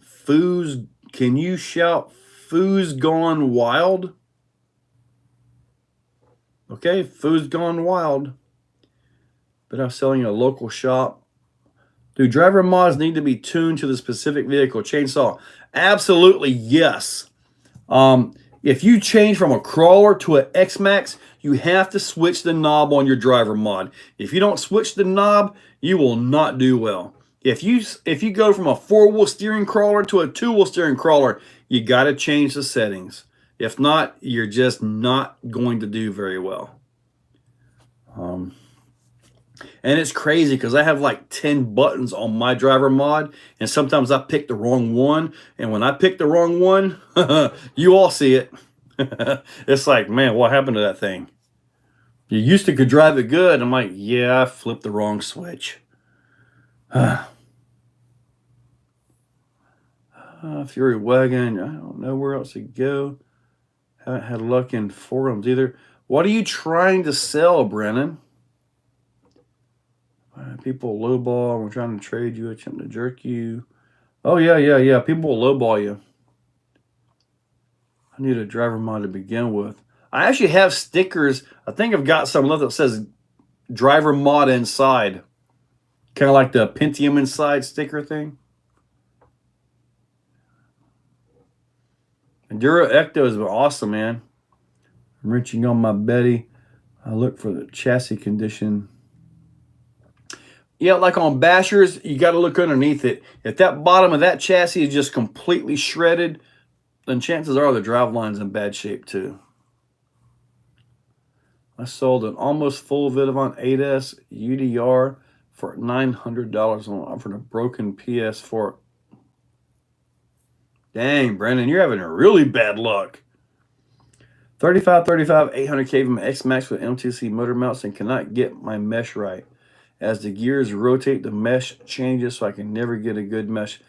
foos? Can you shout foos gone wild? Okay, foos gone wild. But I'm selling a local shop. Do driver mods need to be tuned to the specific vehicle? Chainsaw. Absolutely, yes. If you change from a crawler to an X-Max, you have to switch the knob on your driver mod. If you don't switch the knob, you will not do well. If you go from a 4-wheel steering crawler to a 2-wheel steering crawler, you got to change the settings. If not, you're just not going to do very well. And it's crazy because I have like 10 buttons on my driver mod, and sometimes I pick the wrong one. And when I pick the wrong one, you all see it. It's like, man, what happened to that thing? You used to could drive it good. I'm like, yeah, I flipped the wrong switch. Fury Wagon, I don't know where else to go. Haven't had luck in forums either. What are you trying to sell, Brennan? People lowball. We're trying to trade you, attempt to jerk you. Oh, yeah. People will lowball you. I need a driver mod to begin with. I actually have stickers. I think I've got some left that says driver mod inside. Kind of like the Pentium inside sticker thing. Enduro Ecto has been awesome, man. I'm reaching on my Betty. I look for the chassis condition. Yeah, like on Bashers, you got to look underneath it. If that bottom of that chassis is just completely shredded, then chances are the drivelline's in bad shape too. I sold an almost full Vidavon 8S UDR for $900 and offered a broken PS4. Dang, Brandon, you're having a really bad luck. 35, 800 kV X-Max with MTC motor mounts and cannot get my mesh right. As the gears rotate, the mesh changes, so I can never get a good mesh.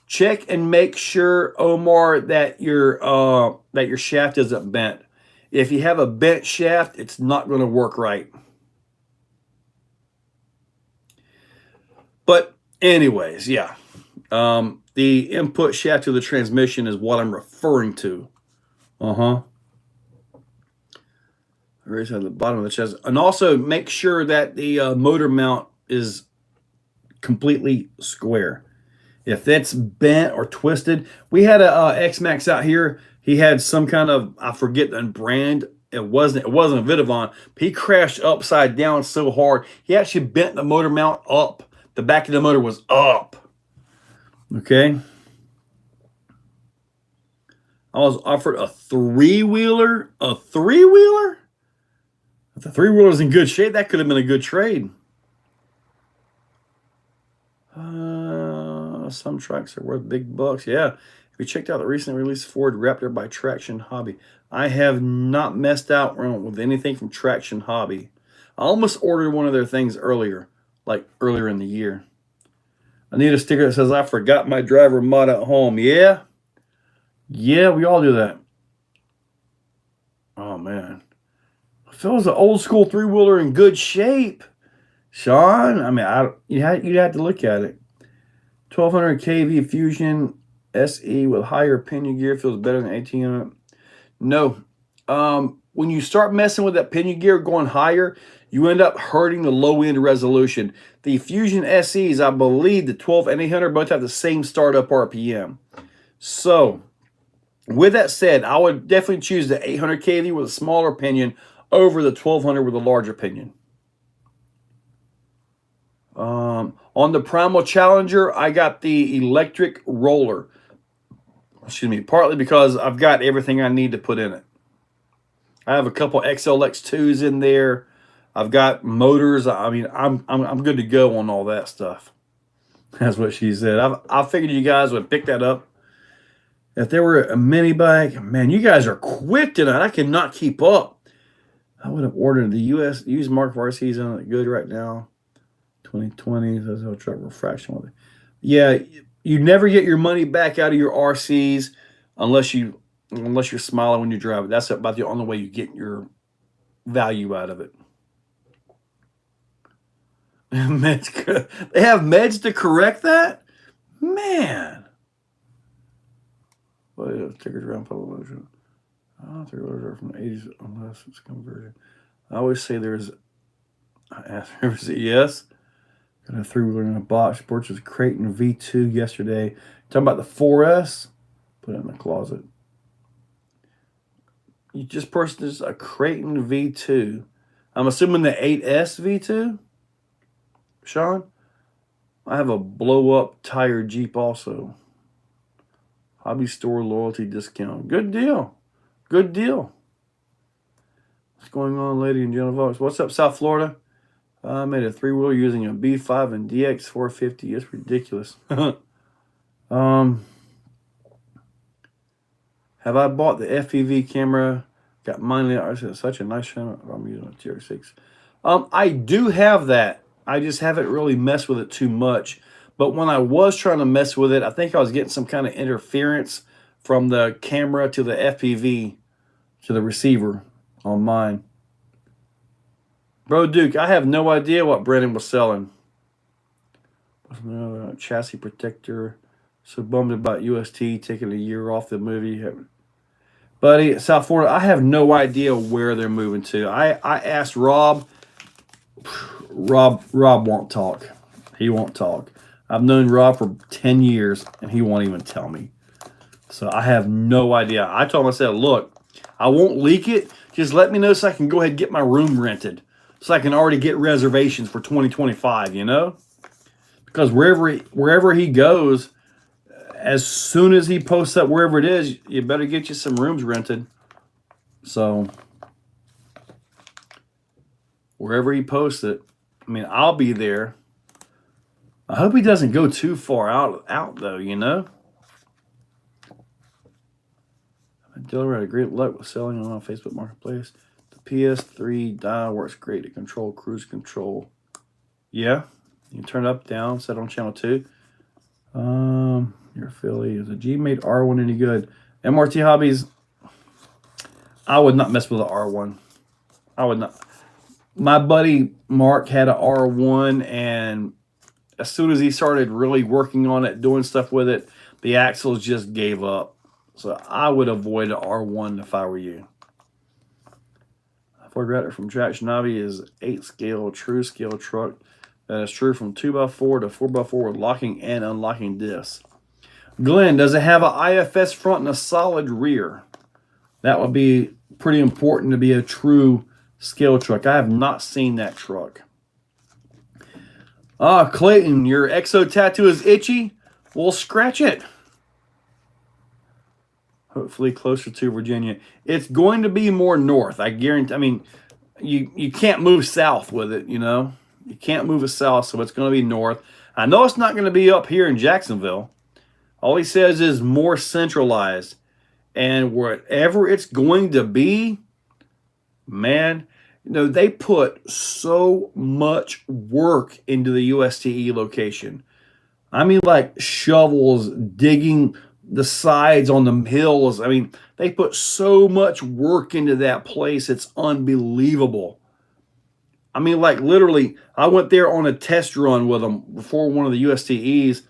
Check and make sure, Omar, that your shaft isn't bent. If you have a bent shaft, it's not going to work right. But anyways, yeah. The input shaft to the transmission is what I'm referring to. Raise at the bottom of the chest. And also make sure that the motor mount is completely square. If that's bent or twisted, we had a X-Max out here. He had some kind of, I forget the brand. It wasn't a Vidavon. He crashed upside down so hard. He actually bent the motor mount up. The back of the motor was up. Okay. I was offered a three-wheeler. A three-wheeler? If the three-wheeler's in good shape, that could have been a good trade. Some tracks are worth big bucks. Yeah. We checked out the recently released Ford Raptor by Traction Hobby. I have not messed out with anything from Traction Hobby. I almost ordered one of their things earlier in the year. I need a sticker that says, I forgot my driver mod at home. Yeah. Yeah, we all do that. Oh, man. If it was an old school three-wheeler in good shape, Sean, I mean, you'd have to look at it. 1200 kV Fusion SE with higher pinion gear feels better than 1800. No. When you start messing with that pinion gear going higher, you end up hurting the low-end resolution. The Fusion SEs, I believe the 12 and 800 both have the same startup RPM. So, with that said, I would definitely choose the 800 kV with a smaller pinion over the 1200 with a larger pinion. On the Primal Challenger, I got the electric roller. Excuse me, partly because I've got everything I need to put in it. I have a couple XLX2s in there. I've got motors. I mean, I'm good to go on all that stuff. That's what she said. I figured you guys would pick that up. If there were a mini bike, man, you guys are quick tonight. I cannot keep up. I would have ordered the used mark for RCs on it good right now. 2020, that's a truck refraction. Yeah, you never get your money back out of your RCs unless you're smiling when you drive it. That's about the only way you get your value out of it. Meds, they have meds to correct that? Man. What is tickers around public motion? I don't think those are from the 80s unless it's conversion. I always say there's yes. Got a 3-wheeler in a box. Purchased Creighton V2 yesterday. Talking about the 4S. Put it in the closet. You just purchased a Creighton V2. I'm assuming the 8S V2. Sean? I have a blow-up tire Jeep also. Hobby store loyalty discount. Good deal. Good deal. What's going on, lady and gentlemen? What's up, South Florida? I made a 3-wheeler using a B5 and DX 450. It's ridiculous. Have I bought the FPV camera? Got mine. It's such a nice channel. I'm using a TR6. I do have that. I just haven't really messed with it too much. But when I was trying to mess with it, I think I was getting some kind of interference from the camera to the FPV to the receiver on mine. Bro Duke, I have no idea what Brennan was selling. Chassis protector. So bummed about UST taking a year off the movie. Buddy, South Florida, I have no idea where they're moving to. I asked Rob. Rob won't talk. He won't talk. I've known Rob for 10 years, and he won't even tell me. So I have no idea. I told him, I said, look, I won't leak it. Just let me know so I can go ahead and get my room rented. So I can already get reservations for 2025, you know? Because wherever he goes, as soon as he posts up wherever it is, you better get you some rooms rented. So wherever he posts it, I mean, I'll be there. I hope he doesn't go too far out though, you know? Dylan had a great luck with selling on Facebook Marketplace. The PS3 dial works great to control cruise control. Yeah, you can turn it up, down, set on channel 2. Your Philly. Is the G made R1 any good? MRT Hobbies, I would not mess with the R1. I would not. My buddy Mark had an R1, and as soon as he started really working on it, doing stuff with it, the axles just gave up. So I would avoid an R1 if I were you. Ford Raptor from Traction Hobby is 8-scale, true scale truck. That is true from 2x4 to 4x4 with locking and unlocking discs. Glenn, does it have an IFS front and a solid rear? That would be pretty important to be a true scale truck. I have not seen that truck. Clayton, your exo tattoo is itchy? We'll scratch it. Hopefully closer to Virginia. It's going to be more north. I guarantee. I mean, you can't move south with it, you know. You can't move it south, so it's going to be north. I know it's not going to be up here in Jacksonville. All he says is more centralized. And wherever it's going to be, man, you know, they put so much work into the USTE location. I mean, like shovels, digging the sides on the hills. I mean, they put so much work into that place. It's unbelievable. I mean, like literally, I went there on a test run with them before one of the USTEs.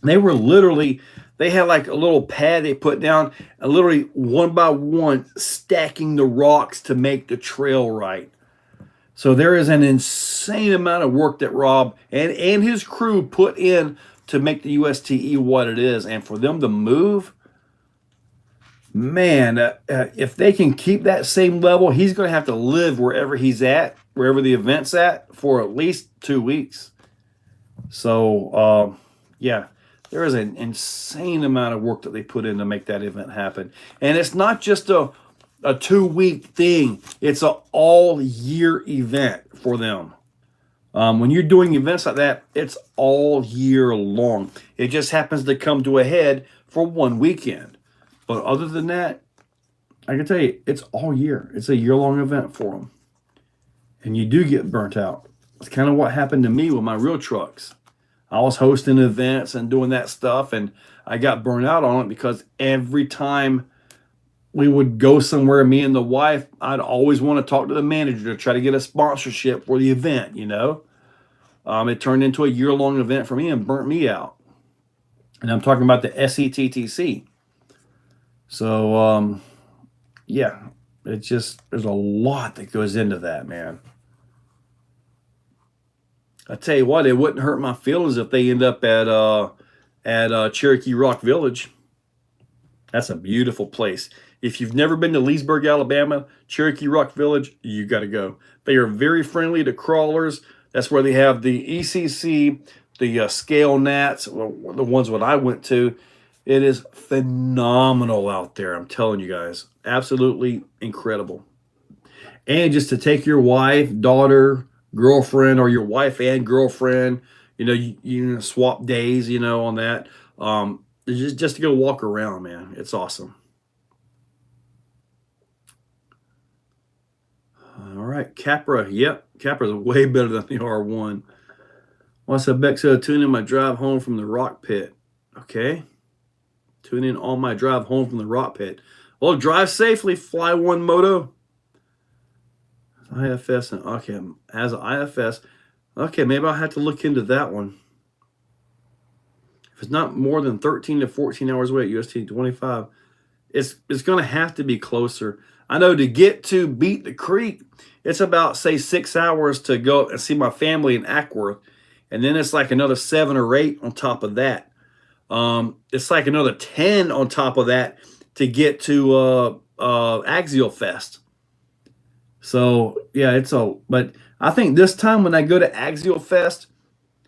They were literally, they had like a little pad they put down and literally one by one stacking the rocks to make the trail right. So there is an insane amount of work that Rob and his crew put in to make the USTE what it is. And for them to move, man, if they can keep that same level, he's going to have to live wherever he's at, wherever the event's at, for at least 2 weeks. So, yeah, there is an insane amount of work that they put in to make that event happen. And it's not just a a 2-week thing. It's an all-year event for them. When you're doing events like that, it's all year long. It just happens to come to a head for one weekend. But other than that, I can tell you, it's all year. It's a year-long event for them. And you do get burnt out. It's kind of what happened to me with my real trucks. I was hosting events and doing that stuff, and I got burnt out on it because every time we would go somewhere, me and the wife, I'd always want to talk to the manager to try to get a sponsorship for the event, you know. It turned into a year-long event for me and burnt me out. And I'm talking about the SETTC. So, yeah, it's just, there's a lot that goes into that, man. I tell you what, it wouldn't hurt my feelings if they end up at Cherokee Rock Village. That's a beautiful place. If you've never been to Leesburg, Alabama, Cherokee Rock Village, you got to go. They are very friendly to crawlers. That's where they have the ECC, the scale gnats, the ones that I went to. It is phenomenal out there. I'm telling you guys, absolutely incredible. And just to take your wife, daughter, girlfriend, or your wife and girlfriend, you know, you swap days, you know, on that. Just to go walk around, man. It's awesome. All right, Capra. Yep, Capra's way better than the R1. What's up, Bexo? Tune in my drive home from the rock pit. Okay. Tune in on my drive home from the rock pit. Well, drive safely, Fly One Moto. IFS, and okay, has an IFS. Okay, maybe I'll have to look into that one. If it's not more than 13 to 14 hours away at UST 25, it's going to have to be closer. I know to get to Beat the Creek, it's about, say, 6 hours to go and see my family in Ackworth. And then it's like another 7 or 8 on top of that. It's like another 10 on top of that to get to Axial Fest. So, yeah, but I think this time when I go to Axial Fest,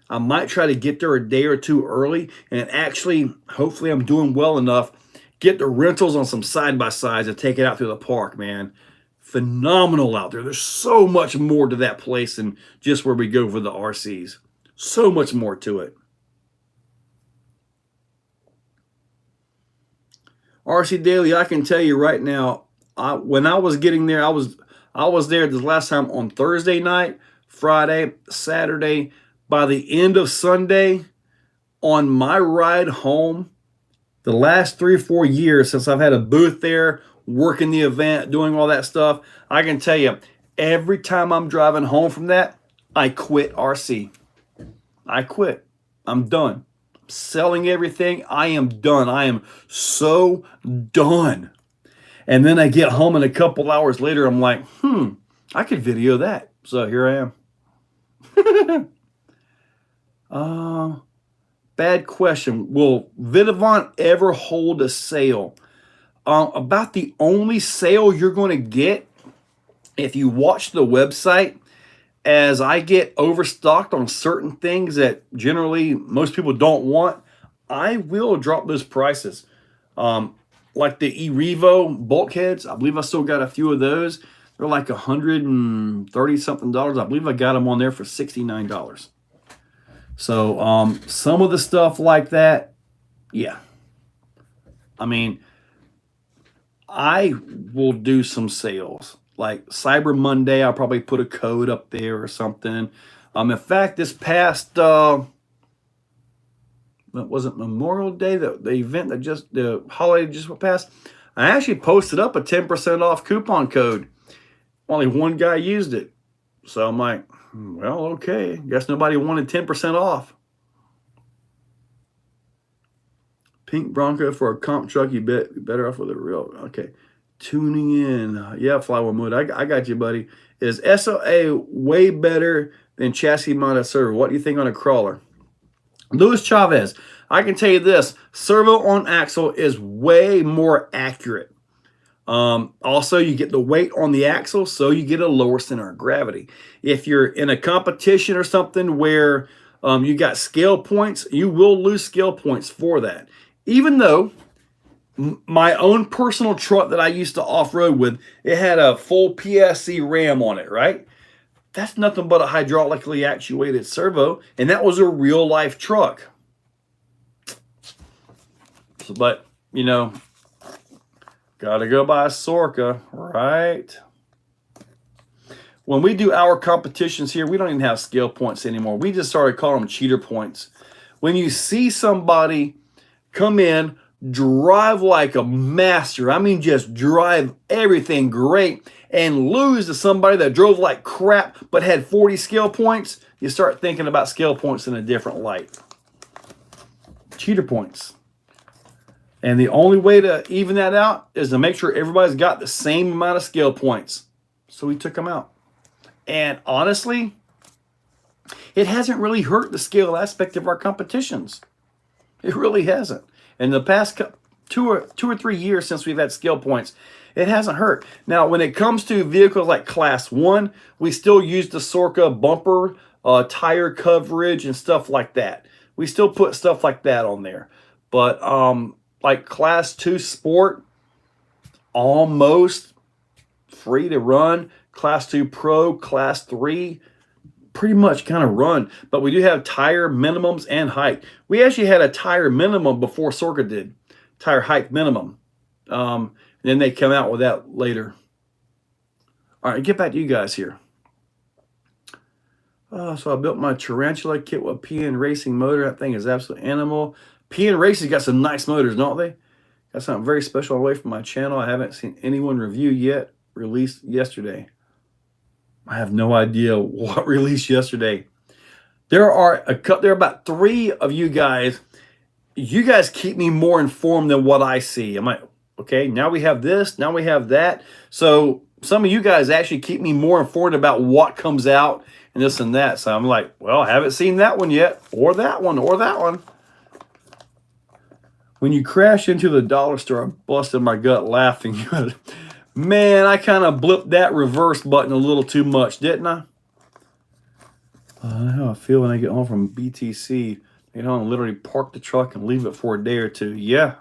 I might try to get there a day or two early and actually, hopefully I'm doing well enough, get the rentals on some side-by-sides and take it out through the park, man. Phenomenal out there. There's so much more to that place than just where we go for the RCs. So much more to it. RC Daily, I can tell you right now, when I was getting there, I was there the last time on Thursday night, Friday, Saturday. By the end of Sunday, on my ride home, the last 3 or 4 years since I've had a booth there, working the event, doing all that stuff, I can tell you, every time I'm driving home from that, I quit RC. I quit. I'm done. I'm selling everything. I am done. I am so done. And then I get home and a couple hours later, I'm like, I could video that. So here I am. Bad question. Will Vidavon ever hold a sale? About the only sale you're going to get if you watch the website, as I get overstocked on certain things that generally most people don't want, I will drop those prices. Like the eRevo bulkheads, I believe I still got a few of those. They're like $130 something. I believe I got them on there for $69. So some of the stuff like that, yeah. I mean, I will do some sales. Like Cyber Monday, I'll probably put a code up there or something. In fact, this past, was it Memorial Day, the event that the holiday just passed, I actually posted up a 10% off coupon code. Only one guy used it. So I'm like, well, okay. Guess nobody wanted 10% off. Pink Bronco for a comp truck, you better off with a real. Okay. Tuning in. Yeah, Flywheel Mode. I got you, buddy. Is SOA way better than chassis mounted servo? What do you think on a crawler? Luis Chavez, I can tell you this. Servo on axle is way more accurate. Also, you get the weight on the axle, so you get a lower center of gravity. If you're in a competition or something where you got scale points, you will lose scale points for that. Even though My own personal truck that I used to off-road with, it had a full PSC ram on it, right? That's nothing but a hydraulically actuated servo, and that was a real life truck. So, but, you know, gotta go by Sorka, right? When we do our competitions here, we don't even have scale points anymore. We just started calling them cheater points. When you see somebody come in, drive like a master, I mean just drive everything great, and lose to somebody that drove like crap but had 40 scale points, you start thinking about scale points in a different light. Cheater points. And the only way to even that out is to make sure everybody's got the same amount of scale points. So we took them out. And honestly, it hasn't really hurt the scale aspect of our competitions. It really hasn't. In the past two or 3 years since we've had scale points, it hasn't hurt. Now, when it comes to vehicles like Class 1, we still use the Sorka bumper, tire coverage, and stuff like that. We still put stuff like that on there. But like Class 2 Sport, almost free to run. Class 2 Pro, Class 3, pretty much kind of run. But we do have tire minimums and height. We actually had a tire minimum before Sorka did. Tire height minimum. And then they come out with that later. All right, get back to you guys here. So I built my Tarantula kit with PN Racing motor. That thing is absolute animal. PN Racing's got some nice motors, don't they? Got something very special away from my channel. I haven't seen anyone review yet. Released yesterday. I have no idea what released yesterday. There are about 3 of you guys. You guys keep me more informed than what I see. I'm like, okay, now we have this, now we have that. So some of you guys actually keep me more informed about what comes out and this and that. So I'm like, well, I haven't seen that one yet, or that one, or that one. When you crash into the dollar store, I busted my gut laughing. Man, I kind of blipped that reverse button a little too much, didn't I? How I feel when I get home from BTC. You know, and literally park the truck and leave it for a day or two. Yeah.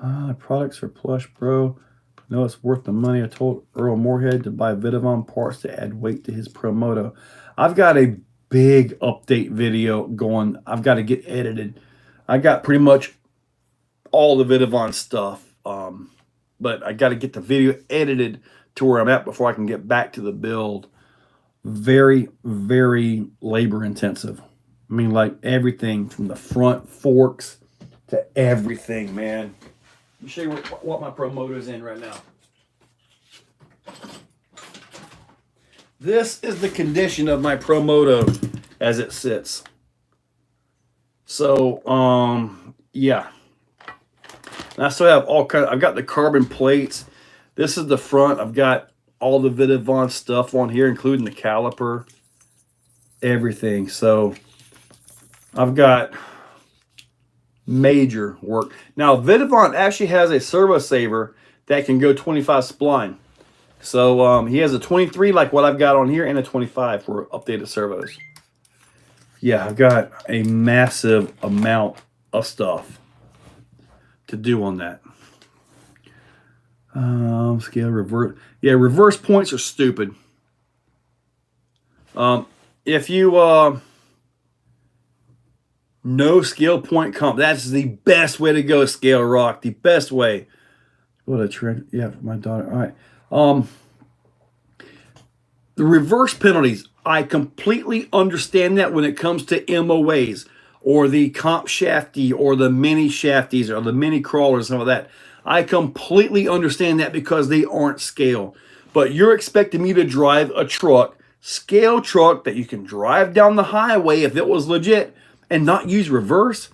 The products are plush, bro. No, it's worth the money. I told Earl Moorhead to buy Vidavon parts to add weight to his Promoto. I've got a big update video going. I've got to get edited. I got pretty much all the Vidavon stuff. But I got to get the video edited to where I'm at before I can get back to the build. Very, very labor intensive. I mean, like everything from the front forks to everything, man. Let me show you what my Promoto is in right now. This is the condition of my Promoto as it sits. So, yeah. And I still have all kinds. I've got the carbon plates. This is the front. I've got all the Vidavon stuff on here, including the caliper, everything. So I've got major work. Now, Vidavon actually has a servo saver that can go 25 spline. So he has a 23 like what I've got on here and a 25 for updated servos. Yeah, I've got a massive amount of stuff to do on that. Scale reverse. Yeah, reverse points are stupid. If you no scale point comp, that's the best way to go. Scale Rock, the best way. What a trend. Yeah, for my daughter. All right. The reverse penalties, I completely understand that when it comes to MOAs or the comp shafty or the mini shafties or the mini crawlers, some of that. I completely understand that because they aren't scale. But you're expecting me to drive a truck, scale truck that you can drive down the highway if it was legit and not use reverse?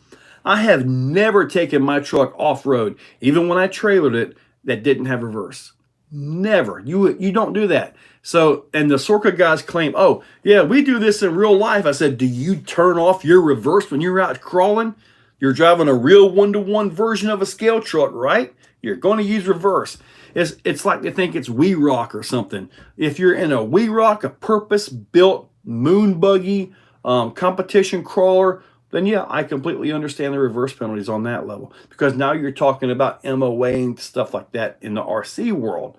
I have never taken my truck off-road, even when I trailered it, that didn't have reverse. Never. You don't do that. So, and the Sorka guys claim, oh, yeah, we do this in real life. I said, do you turn off your reverse when you're out crawling? You're driving a real one-to-one version of a scale truck, right? You're going to use reverse. It's like they think it's We Rock or something. If you're in a We Rock, a purpose-built moon buggy, competition crawler, then yeah, I completely understand the reverse penalties on that level, because now you're talking about MOA and stuff like that in the RC world.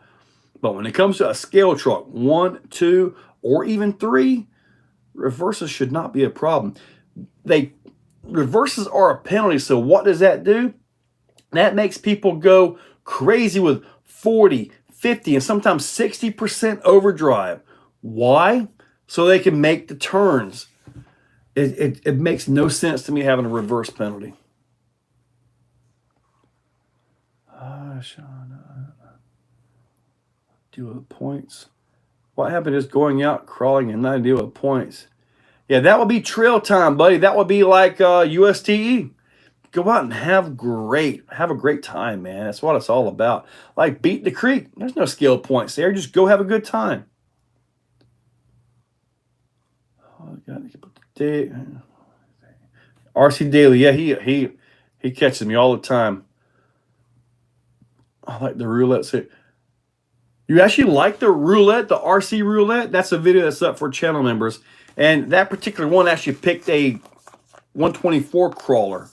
But when it comes to a scale truck, 1, 2, or even 3, reverses should not be a problem. Reverses are a penalty, so what does that do? That makes people go crazy with 40, 50, and sometimes 60% overdrive. Why? So they can make the turns. It makes no sense to me having a reverse penalty. Deal with points. What happened is going out, crawling, and not deal with points. Yeah, that would be trail time, buddy. That would be like USTE. Go out and have a great time, man. That's what it's all about. Like beat the creek. There's no skill points there. Just go have a good time. Oh, RC Daily, yeah, he catches me all the time. I like the roulette. You actually like the roulette, the RC roulette? That's a video that's up for channel members. And that particular one actually picked a 124 crawler.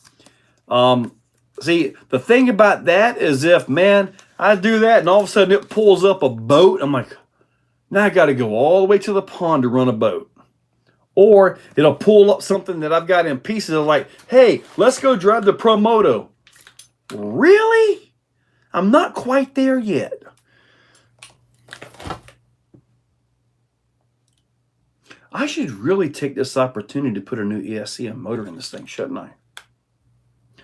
See, the thing about that is if, man, I do that and all of a sudden it pulls up a boat, I'm like, now I got to go all the way to the pond to run a boat. Or it'll pull up something that I've got in pieces of like, hey, let's go drive the Pro Moto. Really? I'm not quite there yet. I should really take this opportunity to put a new ESC and motor in this thing, shouldn't I?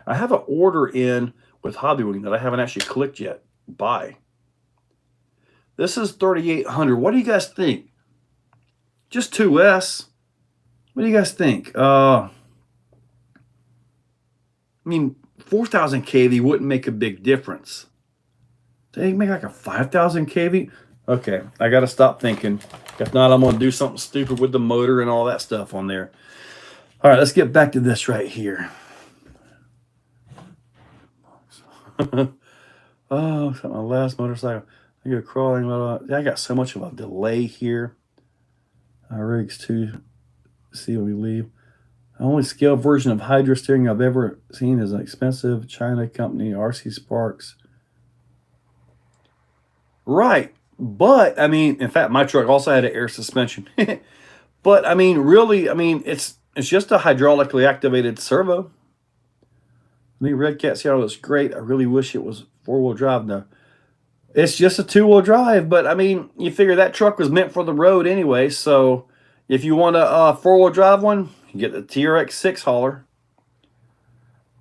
I have an order in with Hobbywing that I haven't actually clicked yet. Buy. This is $3,800. What do you guys think? Just 2S. What do you guys think? I mean, 4,000 kV wouldn't make a big difference. They make like a 5,000 kV. Okay, I got to stop thinking. If not, I'm going to do something stupid with the motor and all that stuff on there. All right, let's get back to this right here. Oh, it's my last motorcycle. I go crawling. I got so much of a delay here. Rigs 2. See when we leave. The only scale version of Hydro steering I've ever seen is an expensive China company, RC Sparks. Right. But, I mean, in fact, my truck also had an air suspension. But, I mean, really, I mean, it's just a hydraulically activated servo. The Red Cat Seattle looks great. I really wish it was 4-wheel drive. No, it's just a 2-wheel drive. But, I mean, you figure that truck was meant for the road anyway. So, if you want a 4-wheel drive one, you get the TRX6 hauler.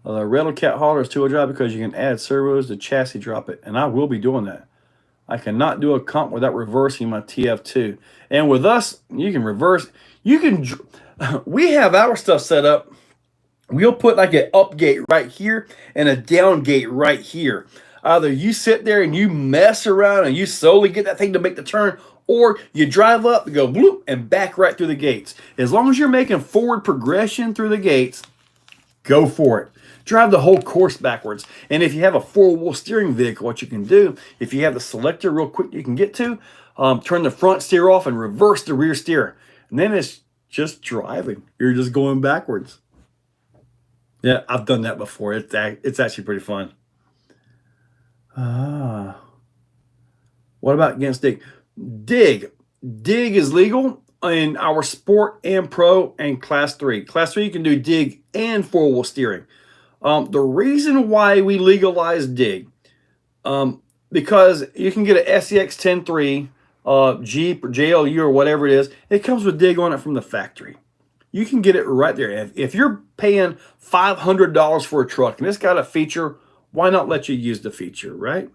The Red Cat hauler is 2-wheel drive because you can add servos to chassis drop it. And I will be doing that. I cannot do a comp without reversing my TF2. And with us, you can reverse. We have our stuff set up. We'll put like an up gate right here and a down gate right here. Either you sit there and you mess around and you slowly get that thing to make the turn, or you drive up and go bloop and back right through the gates. As long as you're making forward progression through the gates, go for it. Drive the whole course backwards. And if you have a 4-wheel steering vehicle, what you can do, if you have the selector real quick you can get to, turn the front steer off and reverse the rear steer. And then it's just driving. You're just going backwards. Yeah, I've done that before. It's actually pretty fun. What about against dig? Dig is legal in our Sport and Pro and Class 3. Class 3, you can do dig and 4-wheel steering. The reason why we legalize dig, because you can get an SEX 10.3 Jeep or JLU or whatever it is. It comes with dig on it from the factory. You can get it right there. If you're paying $500 for a truck and it's got a feature, why not let you use the feature, right?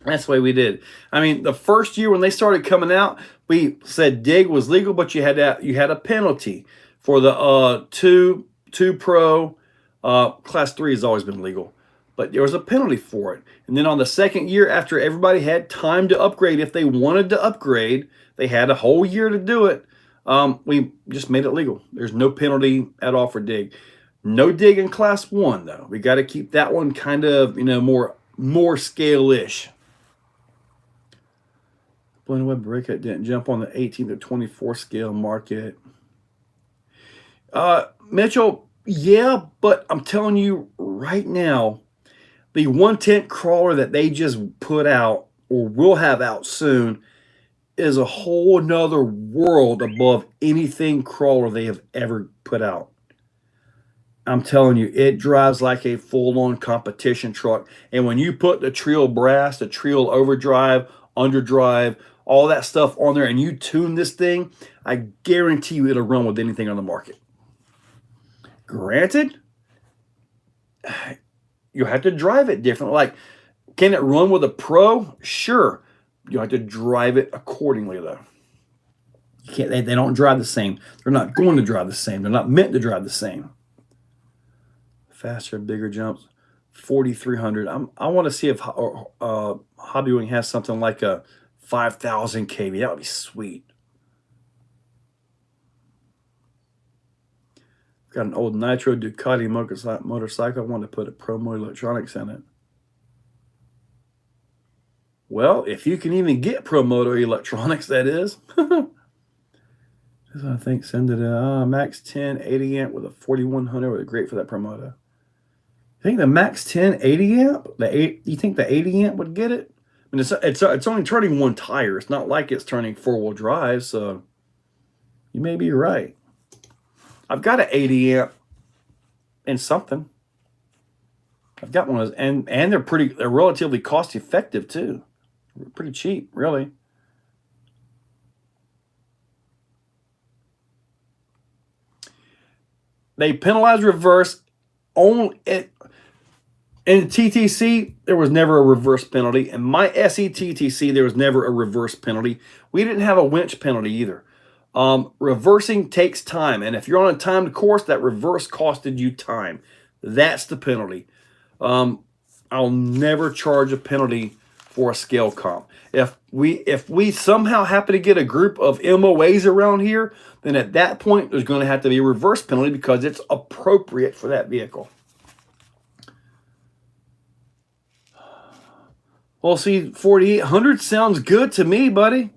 That's the way we did. I mean, the first year when they started coming out, we said dig was legal, but you had a penalty for the 2 Pro. Class 3 has always been legal, but there was a penalty for it. And then on the second year, after everybody had time to upgrade, if they wanted to upgrade, they had a whole year to do it. We just made it legal. There's no penalty at all for dig. No dig in Class 1, though. We got to keep that one kind of, more scale-ish. Blended Web Breakout didn't jump on the 18 to 24 scale market. Mitchell, Yeah, but I'm telling you right now, the 110 crawler that they just put out or will have out soon is a whole nother world above anything crawler they have ever put out. I'm telling you, it drives like a full-on competition truck. And when you put the Trill brass, the Trill overdrive, underdrive, all that stuff on there, and you tune this thing, I guarantee you it'll run with anything on the market. Granted, you have to drive it different. Like, can it run with a pro? Sure. You have to drive it accordingly, though. You can't. They don't drive the same. They're not going to drive the same. They're not meant to drive the same. Faster, bigger jumps. 4,300. I want to see if Hobbywing has something like a 5,000 kV. That would be sweet. Got an old Nitro Ducati motorcycle. I want to put a Pro Mode electronics in it. Well, if you can even get Pro Moto electronics, that is. I think send it Max 10 80 amp with a 4100 would be great for that Pro Moto. You think the Max 10 80 amp? You think the 80 amp would get it? I mean, it's only turning one tire. It's not like it's turning four-wheel drive, so you may be right. I've got an 80 amp and something. I've got one of those, and they're relatively cost effective too. Pretty cheap, really. They penalize reverse only in TTC. There was never a reverse penalty. In my SE TTC, there was never a reverse penalty. We didn't have a winch penalty either. Reversing takes time, and if you're on a timed course, that reverse costed you time. That's the penalty. I'll never charge a penalty for a scale comp. If we somehow happen to get a group of MOAs around here, then at that point there's going to have to be a reverse penalty because it's appropriate for that vehicle. Well, see, 4,800 sounds good to me, buddy.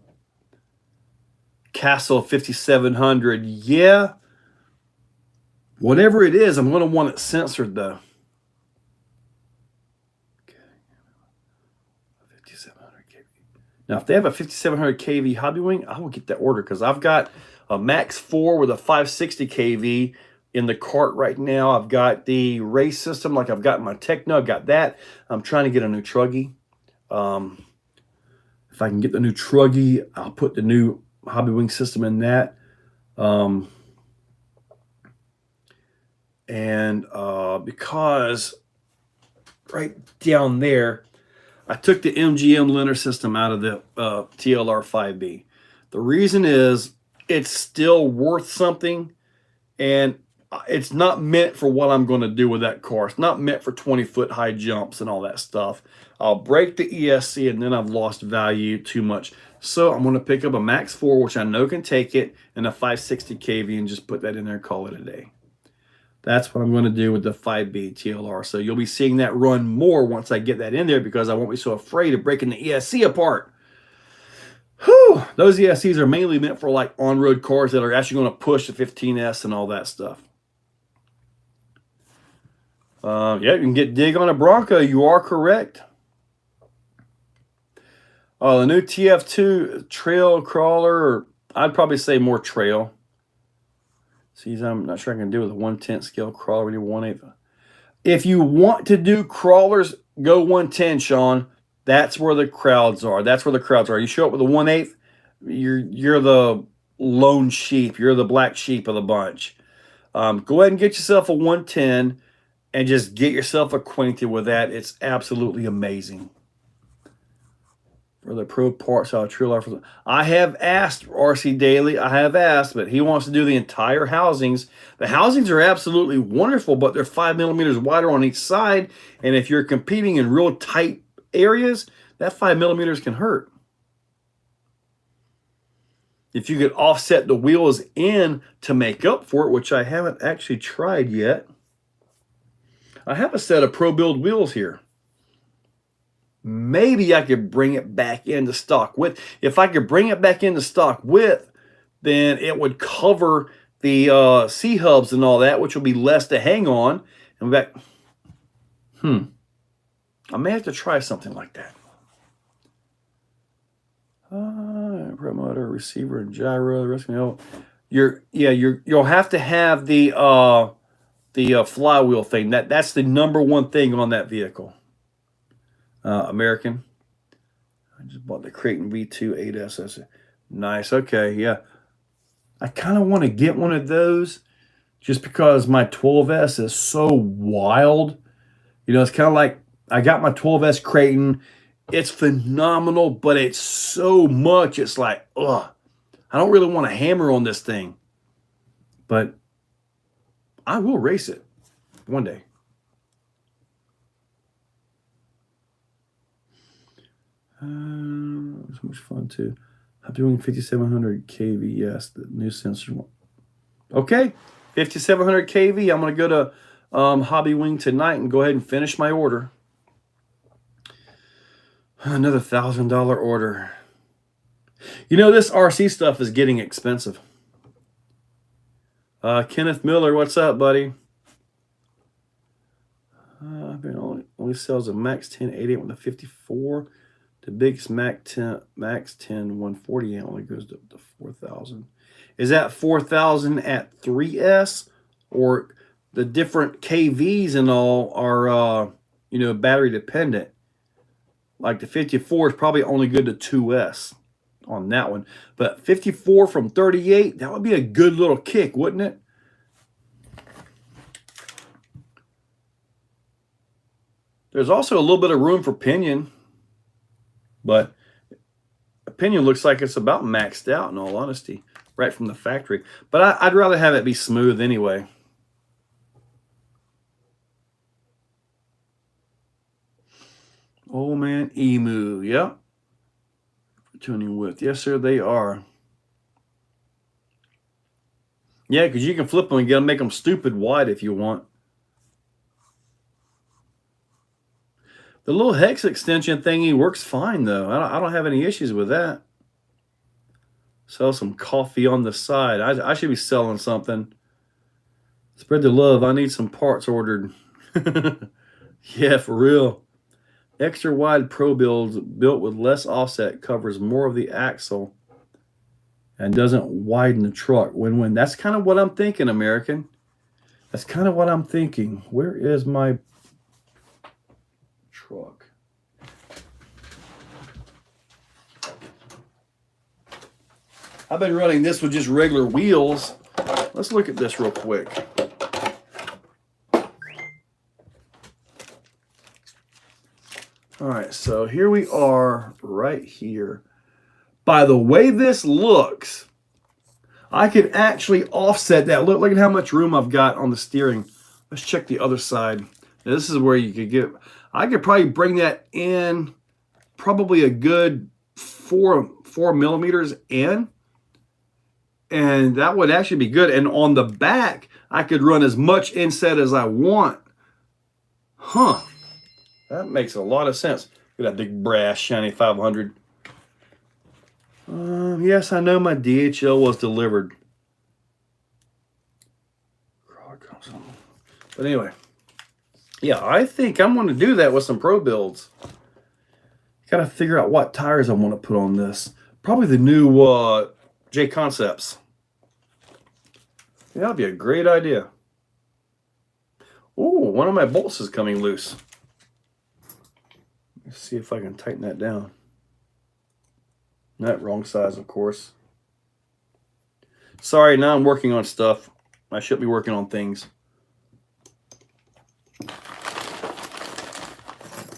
Castle 5,700, yeah. Whatever it is, I'm going to want it censored, though. Okay. 5,700 kV. Now, if they have a 5,700 kV Hobbywing, I will get that order because I've got a Max 4 with a 560 kV in the cart right now. I've got the race system, like I've got my Techno. I've got that. I'm trying to get a new Truggy. If I can get the new Truggy, I'll put the new Hobbywing system in that. Because right down there, I took the MGM Linear system out of the TLR 5B. The reason is it's still worth something, and it's not meant for what I'm going to do with that car. It's not meant for 20-foot high jumps and all that stuff. I'll break the ESC, and then I've lost value too much. So I'm going to pick up a Max 4, which I know can take it, and a 560 kV, and just put that in there and call it a day. That's what I'm going to do with the 5B TLR. So you'll be seeing that run more once I get that in there because I won't be so afraid of breaking the ESC apart. Whew! Those ESCs are mainly meant for like on-road cars that are actually going to push the 15S and all that stuff. Yeah, you can get dig on a Bronco. You are correct. The new TF2 trail crawler, or I'd probably say more trail. See, I'm not sure I can do with a 1/10 scale crawler. We do 1/8. If you want to do crawlers, go 110, Sean. That's where the crowds are. That's where the crowds are. You show up with a 1/8, you're the lone sheep. You're the black sheep of the bunch. Go ahead and get yourself a 110 and just get yourself acquainted with that. It's absolutely amazing. For the pro parts, I have asked RC Daily. I have asked, but he wants to do the entire housings. The housings are absolutely wonderful, but they're 5 millimeters wider on each side. And if you're competing in real tight areas, that 5 millimeters can hurt. If you could offset the wheels in to make up for it, which I haven't actually tried yet. I have a set of Pro Build wheels here. Maybe I could bring it back into stock width. If I could bring it back into stock width, then it would cover the C hubs and all that, which will be less to hang on. And back, I may have to try something like that. Promoter, receiver, and gyro. The rest of you'll have to have the flywheel thing. That's the number one thing on that vehicle. American. I just bought the Creighton V2 8S. Nice. Okay, yeah. I kind of want to get one of those just because my 12S is so wild. You know, it's kind of like I got my 12S Creighton. It's phenomenal, but it's so much. It's like, ugh. I don't really want to hammer on this thing. But I will race it one day. So much fun too. I'm doing 5700 kV. Yes, the new sensor one. Okay, 5700 kV. I'm going to go to Hobby Wing tonight and go ahead and finish my order. Another $1,000 order. You know, this RC stuff is getting expensive. Kenneth Miller, what's up, buddy? I've been only sells a Max 10 88 with a 54. The biggest Max 10 140 only goes to 4,000. Is that 4,000 at 3S, or the different KVs and all are battery dependent? Like the 54 is probably only good to 2S on that one. But 54 from 38, that would be a good little kick, wouldn't it? There's also a little bit of room for pinion. But pinion looks like it's about maxed out, in all honesty, right from the factory. But I'd rather have it be smooth anyway. Old man Emu, yep. Tuning width. Yes, sir, they are. Yeah, because you can flip them and get them, make them stupid wide if you want. The little hex extension thingy works fine, though. I don't have any issues with that. Sell some coffee on the side. I should be selling something. Spread the love. I need some parts ordered. Yeah, for real. Extra wide pro builds built with less offset covers more of the axle and doesn't widen the truck. Win-win. That's kind of what I'm thinking, American. That's kind of what I'm thinking. Where is my truck? I've been running this with just regular wheels. Let's look at this real quick. All right, so here we are right here. By the way this looks, I could actually offset that. Look at how much room I've got on the steering. Let's check the other side. Now, this is where you could get, I could probably bring that in probably a good 4 millimeters in. And that would actually be good. And on the back, I could run as much inset as I want. Huh. That makes a lot of sense. Look at that big brass shiny 500. Yes, I know my DHL was delivered. But anyway, yeah, I think I'm going to do that with some pro builds. Got to figure out what tires I want to put on this. Probably the new J Concepts. Yeah, that'd be a great idea. Oh, one of my bolts is coming loose. Let's see if I can tighten that down. That wrong size, of course. Sorry, now I'm working on stuff. I should be working on things.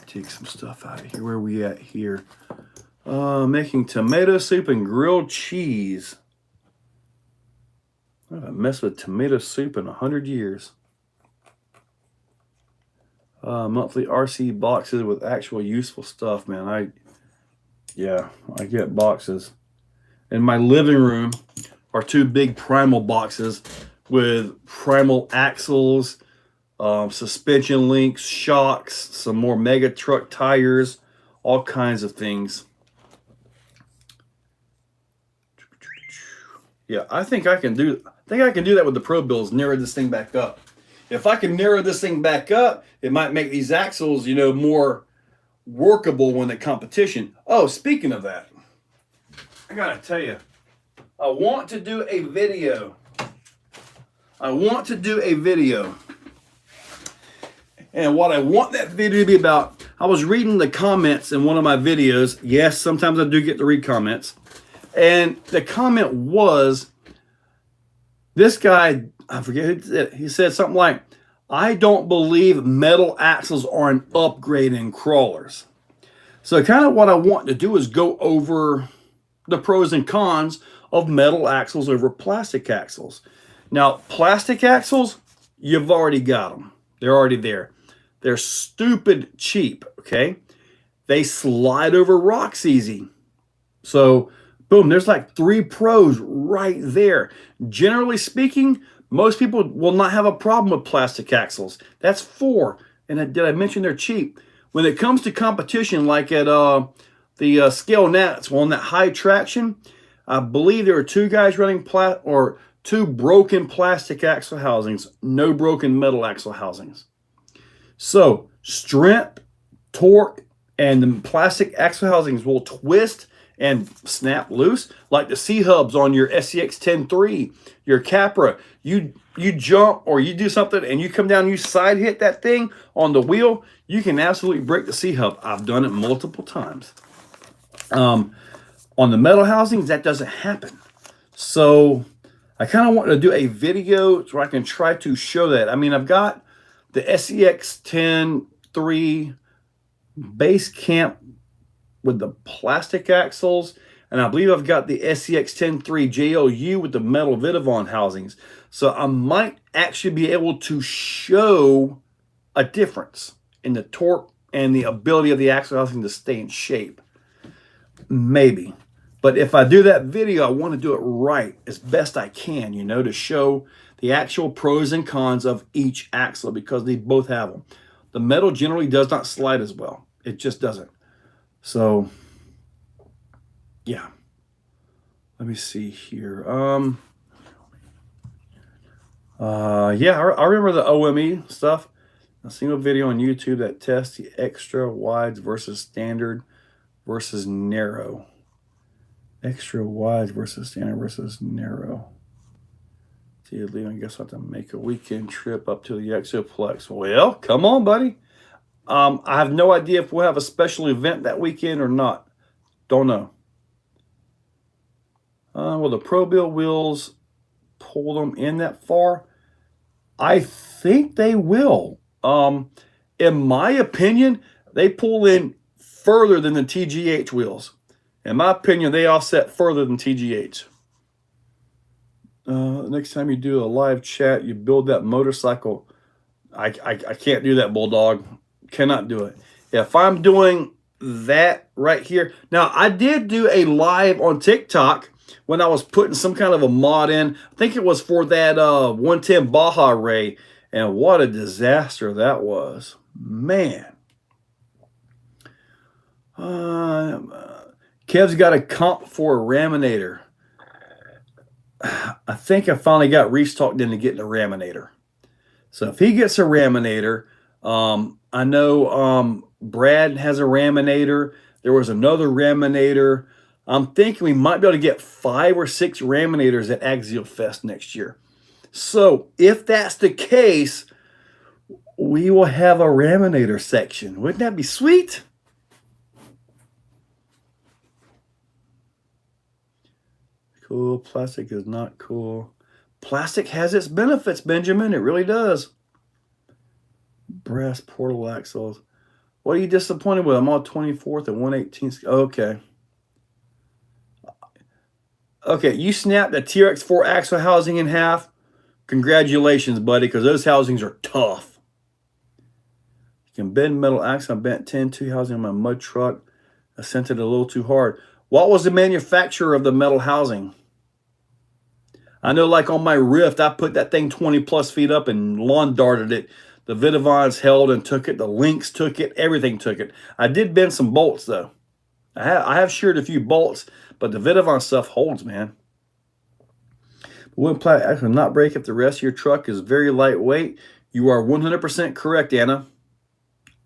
Take some stuff out of here. Where are we at here? Making tomato soup and grilled cheese. I haven't messed with tomato soup in 100 years. Monthly RC boxes with actual useful stuff, man. I get boxes. In my living room are 2 big Primal boxes with Primal axles, suspension links, shocks, some more mega truck tires, all kinds of things. I think I can think I can do that with the Pro Builds, narrow this thing back up. If I can narrow this thing back up, it might make these axles, you know, more workable when the competition. Oh, speaking of that, I gotta tell you, I want to do a video. And what I want that video to be about, I was reading the comments in one of my videos. Yes, sometimes I do get to read comments. And the comment was, this guy, I forget who said it, he said something like, I don't believe metal axles are an upgrade in crawlers. So kind of what I want to do is go over the pros and cons of metal axles over plastic axles. Now, plastic axles, you've already got them. They're already there. They're stupid cheap, okay? They slide over rocks easy. So, boom, there's like 3 pros right there. Generally speaking, most people will not have a problem with plastic axles. That's 4. And did I mention they're cheap? When it comes to competition, like at the Scale Nats, on that high traction, I believe there were 2 guys running 2 broken plastic axle housings, no broken metal axle housings. So strength, torque, and the plastic axle housings will twist and snap loose, like the C-hubs on your SCX 10.3, your Capra. You jump or you do something and you come down and you side hit that thing on the wheel, you can absolutely break the C-hub. I've done it multiple times. On the metal housings, that doesn't happen. So I kind of want to do a video so I can try to show that. I mean, I've got the SCX 10.3 base camp with the plastic axles, and I believe I've got the SCX 10.3 JLU with the metal Vidavon housings. So I might actually be able to show a difference in the torque and the ability of the axle housing to stay in shape. Maybe. But if I do that video, I want to do it right as best I can, you know, to show the actual pros and cons of each axle, because they both have them. The metal generally does not slide as well. It just doesn't. So, yeah. Let me see here. Yeah, I remember the OME stuff. A single video on YouTube that tests the extra wides versus standard versus narrow. Extra wides versus standard versus narrow. See, I guess I have to make a weekend trip up to the Exoplex. Well, come on, buddy. I have no idea if we'll have a special event that weekend or not. Don't know. Will the Pro Build wheels pull them in that far? I think they will. In my opinion, they pull in further than the TGH wheels. In my opinion, they offset further than TGH. Next time you do a live chat, you build that motorcycle. I can't do that, Bulldog. Cannot do it. If I'm doing that right here. Now, I did do a live on TikTok when I was putting some kind of a mod in. I think it was for that 110 Baja Ray. And what a disaster that was. Man. Kev's got a comp for a Raminator. I think I finally got Reese talked into getting a Raminator. So if he gets a Raminator, I know Brad has a Raminator. There was another Raminator. I'm thinking we might be able to get 5 or 6 Raminators at Axial Fest next year. So if that's the case, we will have a Raminator section. Wouldn't that be sweet? Cool. Plastic is not cool. Plastic has its benefits, Benjamin. It really does. Brass portal axles. What are you disappointed with? I'm on 24th and 118th. Okay. Okay, you snapped the TRX4 axle housing in half. Congratulations, buddy, because those housings are tough. You can bend metal axle. I bent 10-2 housing on my mud truck. I sent it a little too hard. What was the manufacturer of the metal housing? I know, like on my Rift, I put that thing 20 plus feet up and lawn darted it. The Vidavons held and took it. The Lynx took it. Everything took it. I did bend some bolts, though. I have sheared a few bolts, but the Vidavon stuff holds, man. The wood plastic will not break if the rest of your truck is very lightweight. You are 100% correct, Anna.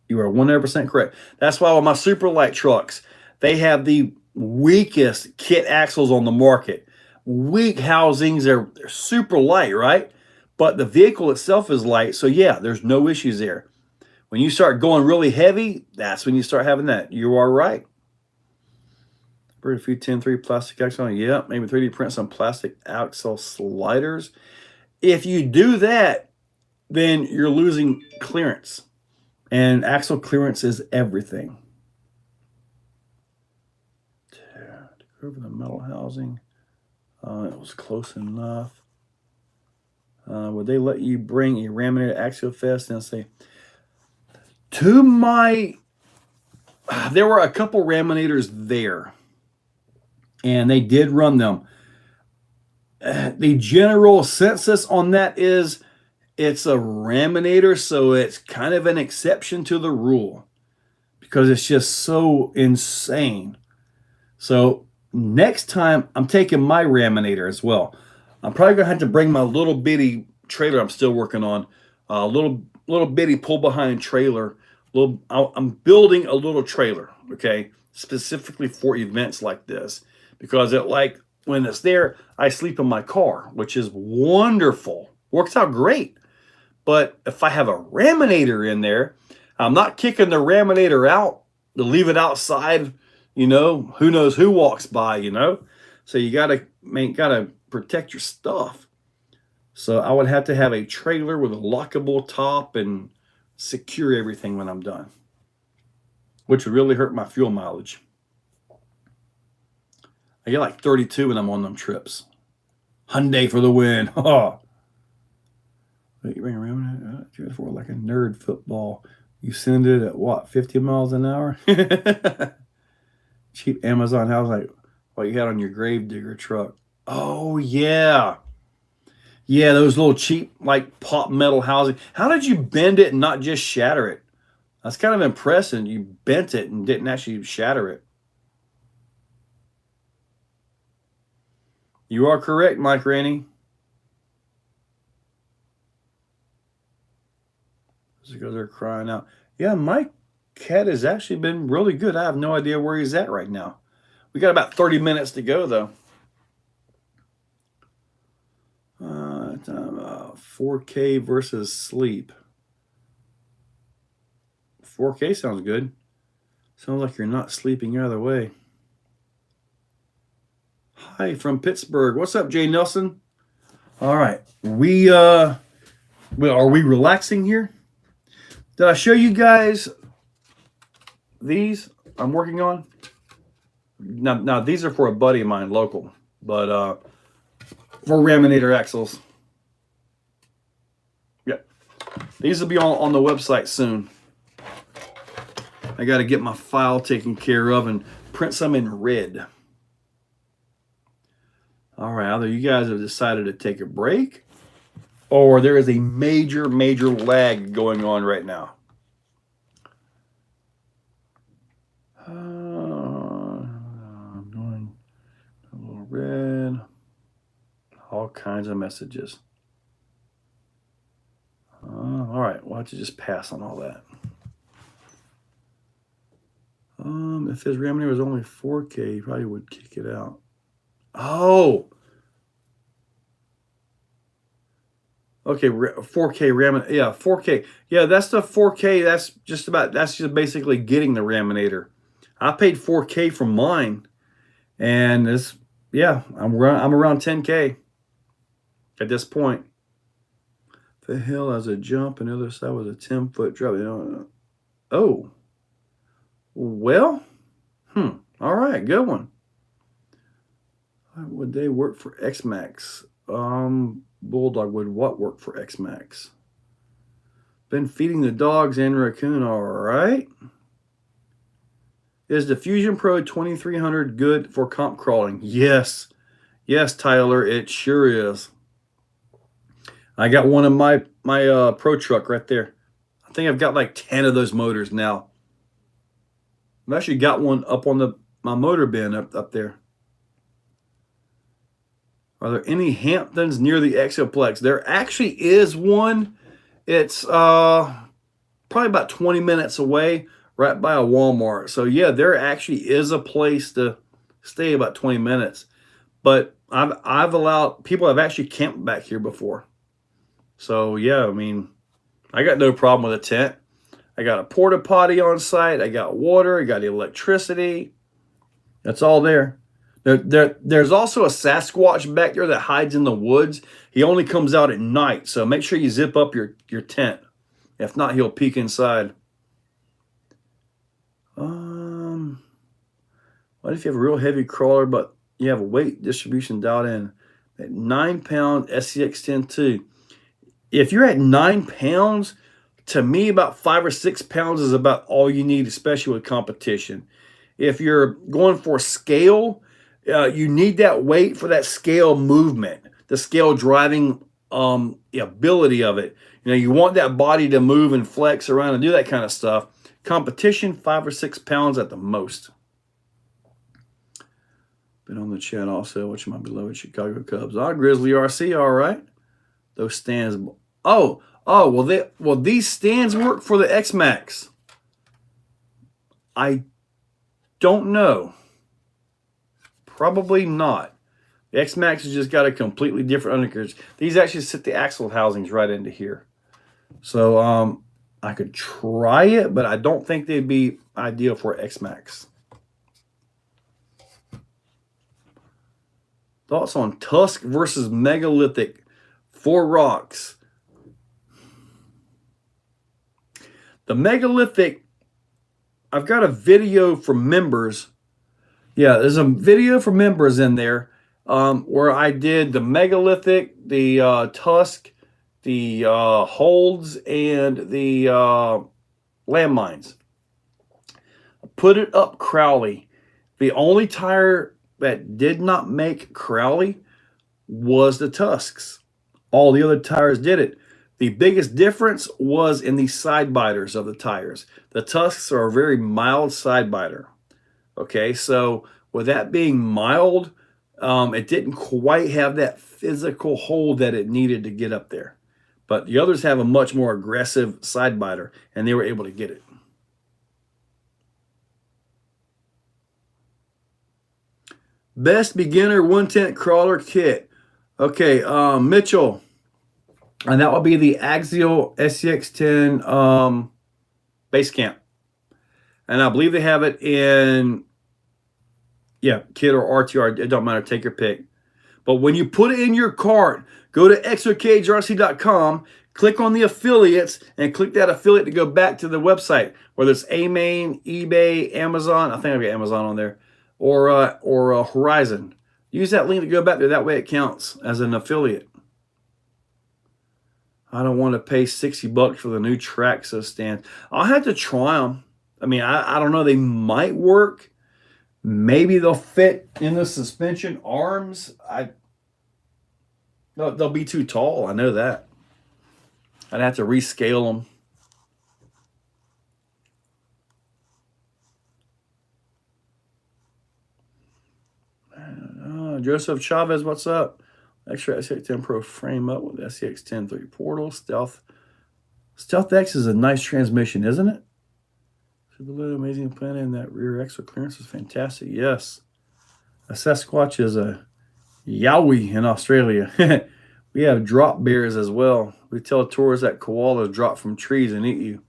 You are 100% correct. That's why with my super light trucks, they have the weakest kit axles on the market. Weak housings, they're super light, right? But the vehicle itself is light, so yeah, there's no issues there. When you start going really heavy, that's when you start having that. You are right. Bird feed 10-3 plastic axle. Yeah, maybe 3D print some plastic axle sliders. If you do that, then you're losing clearance. And axle clearance is everything. Over the metal housing. It was close enough. Would they let you bring a laminated axle fest and say, to my, there were a couple laminators there, and they did run them. The general census on that is it's a laminator, so it's kind of an exception to the rule because it's just so insane. So next time, I'm taking my laminator as well. I'm probably going to have to bring my little bitty trailer I'm still working on, a little bitty pull-behind trailer. I'm building a little trailer, okay, specifically for events like this because when it's there, I sleep in my car, which is wonderful. Works out great. But if I have a laminator in there, I'm not kicking the laminator out to leave it outside. You know, who knows who walks by, you know? So you gotta protect your stuff. So I would have to have a trailer with a lockable top and secure everything when I'm done, which would really hurt my fuel mileage. I get like 32 when I'm on them trips. Hyundai for the win. Oh. You bring around for like a nerd football. You send it at what, 50 miles an hour? Cheap Amazon house, like what you had on your Gravedigger truck. Oh, yeah. Yeah, those little cheap, like, pop metal housing. How did you bend it and not just shatter it? That's kind of impressive. You bent it and didn't actually shatter it. You are correct, Mike Rainey. Because they're crying out. Yeah, Mike Cat has actually been really good. I have no idea where he's at right now. We got about 30 minutes to go, though. 4K versus sleep. 4K sounds good. Sounds like you're not sleeping either way. Hi from Pittsburgh. What's up, Jay Nelson? All right. Are we relaxing here? Did I show you guys these I'm working on? Now these are for a buddy of mine, local, but for laminator axles. Yep. These will be on the website soon. I got to get my file taken care of and print some in red. All right, either you guys have decided to take a break or there is a major lag going on right now. I'm doing a little red. All kinds of messages. All right, we'll have to just pass on all that. If his laminator was only 4K, he probably would kick it out. Oh. Okay, 4K laminator. Yeah, 4K. Yeah, that's the 4K. That's just basically getting the laminator. I paid 4K for mine, and I'm around 10K at this point. The hill has a jump, and the other side was a 10-foot drop. Oh, well, all right, good one. Why would they work for X-Max? Bulldog would what work for X-Max? Been feeding the dogs and raccoon, all right. Is the Fusion Pro 2300 good for comp crawling? Yes, Tyler, it sure is. I got one in my Pro truck right there. I think I've got like 10 of those motors now. I've actually got one up on my motor bin up there. Are there any Hamptons near the Exoplex? There actually is one. It's probably about 20 minutes away, right by a Walmart. So yeah, there actually is a place to stay about 20 minutes. But I've allowed people have actually camped back here before. So yeah, I mean, I got no problem with a tent. I got a porta potty on site. I got water. I got electricity. That's all there. There's also a Sasquatch back there that hides in the woods. He only comes out at night, so make sure you zip up your tent. If not, he'll peek inside. What if you have a real heavy crawler, but you have a weight distribution dialed in at 9-pound SCX10 too? If you're at 9 pounds, to me, about 5 or 6 pounds is about all you need, especially with competition. If you're going for scale, you need that weight for that scale movement, the scale driving ability of it. You know, you want that body to move and flex around and do that kind of stuff. Competition, 5 or 6 pounds at the most. Been on the chat also, watching my beloved Chicago Cubs. Grizzly RC, all right. Those stands. Well, these stands work for the X-Max. I don't know. Probably not. The X-Max has just got a completely different undercarriage. These actually sit the axle housings right into here. So I could try it, but I don't think they'd be ideal for X-Max. Thoughts on Tusk versus Megalithic? 4 rocks. The Megalithic, I've got a video for members. Yeah, there's a video for members in there where I did the Megalithic, the Tusk, the holds, and the landmines. I put it up Crowley. The only tire that did not make Crowley was the Tusks. All the other tires did it. The biggest difference was in the side biters of the tires. The Tusks are a very mild side biter. Okay, so with that being mild, it didn't quite have that physical hold that it needed to get up there. But the others have a much more aggressive side biter, and they were able to get it. Best beginner 110 crawler kit. Okay, Mitchell. And that will be the Axial SCX10 base camp. And I believe they have it in, yeah, kit or RTR. It don't matter. Take your pick. But when you put it in your cart, go to exocagerc.com, click on the affiliates, and click that affiliate to go back to the website, whether it's AMain, eBay, Amazon. I think I've got Amazon on there. Or Horizon. Use that link to go back there. That way it counts as an affiliate. I don't want to pay $60 for the new Traxxas stands. I'll have to try them. I mean, I don't know. They might work. Maybe they'll fit in the suspension arms. No, they'll be too tall. I know that. I'd have to rescale them. Joseph Chavez, what's up? Extra SCX10 Pro frame up with SCX10 3 portal. Stealth X is a nice transmission, isn't it? Amazing plan, and that rear extra clearance is fantastic. Yes. A Sasquatch is a yowie in Australia. We have drop bears as well. We tell tourists that koalas drop from trees and eat you.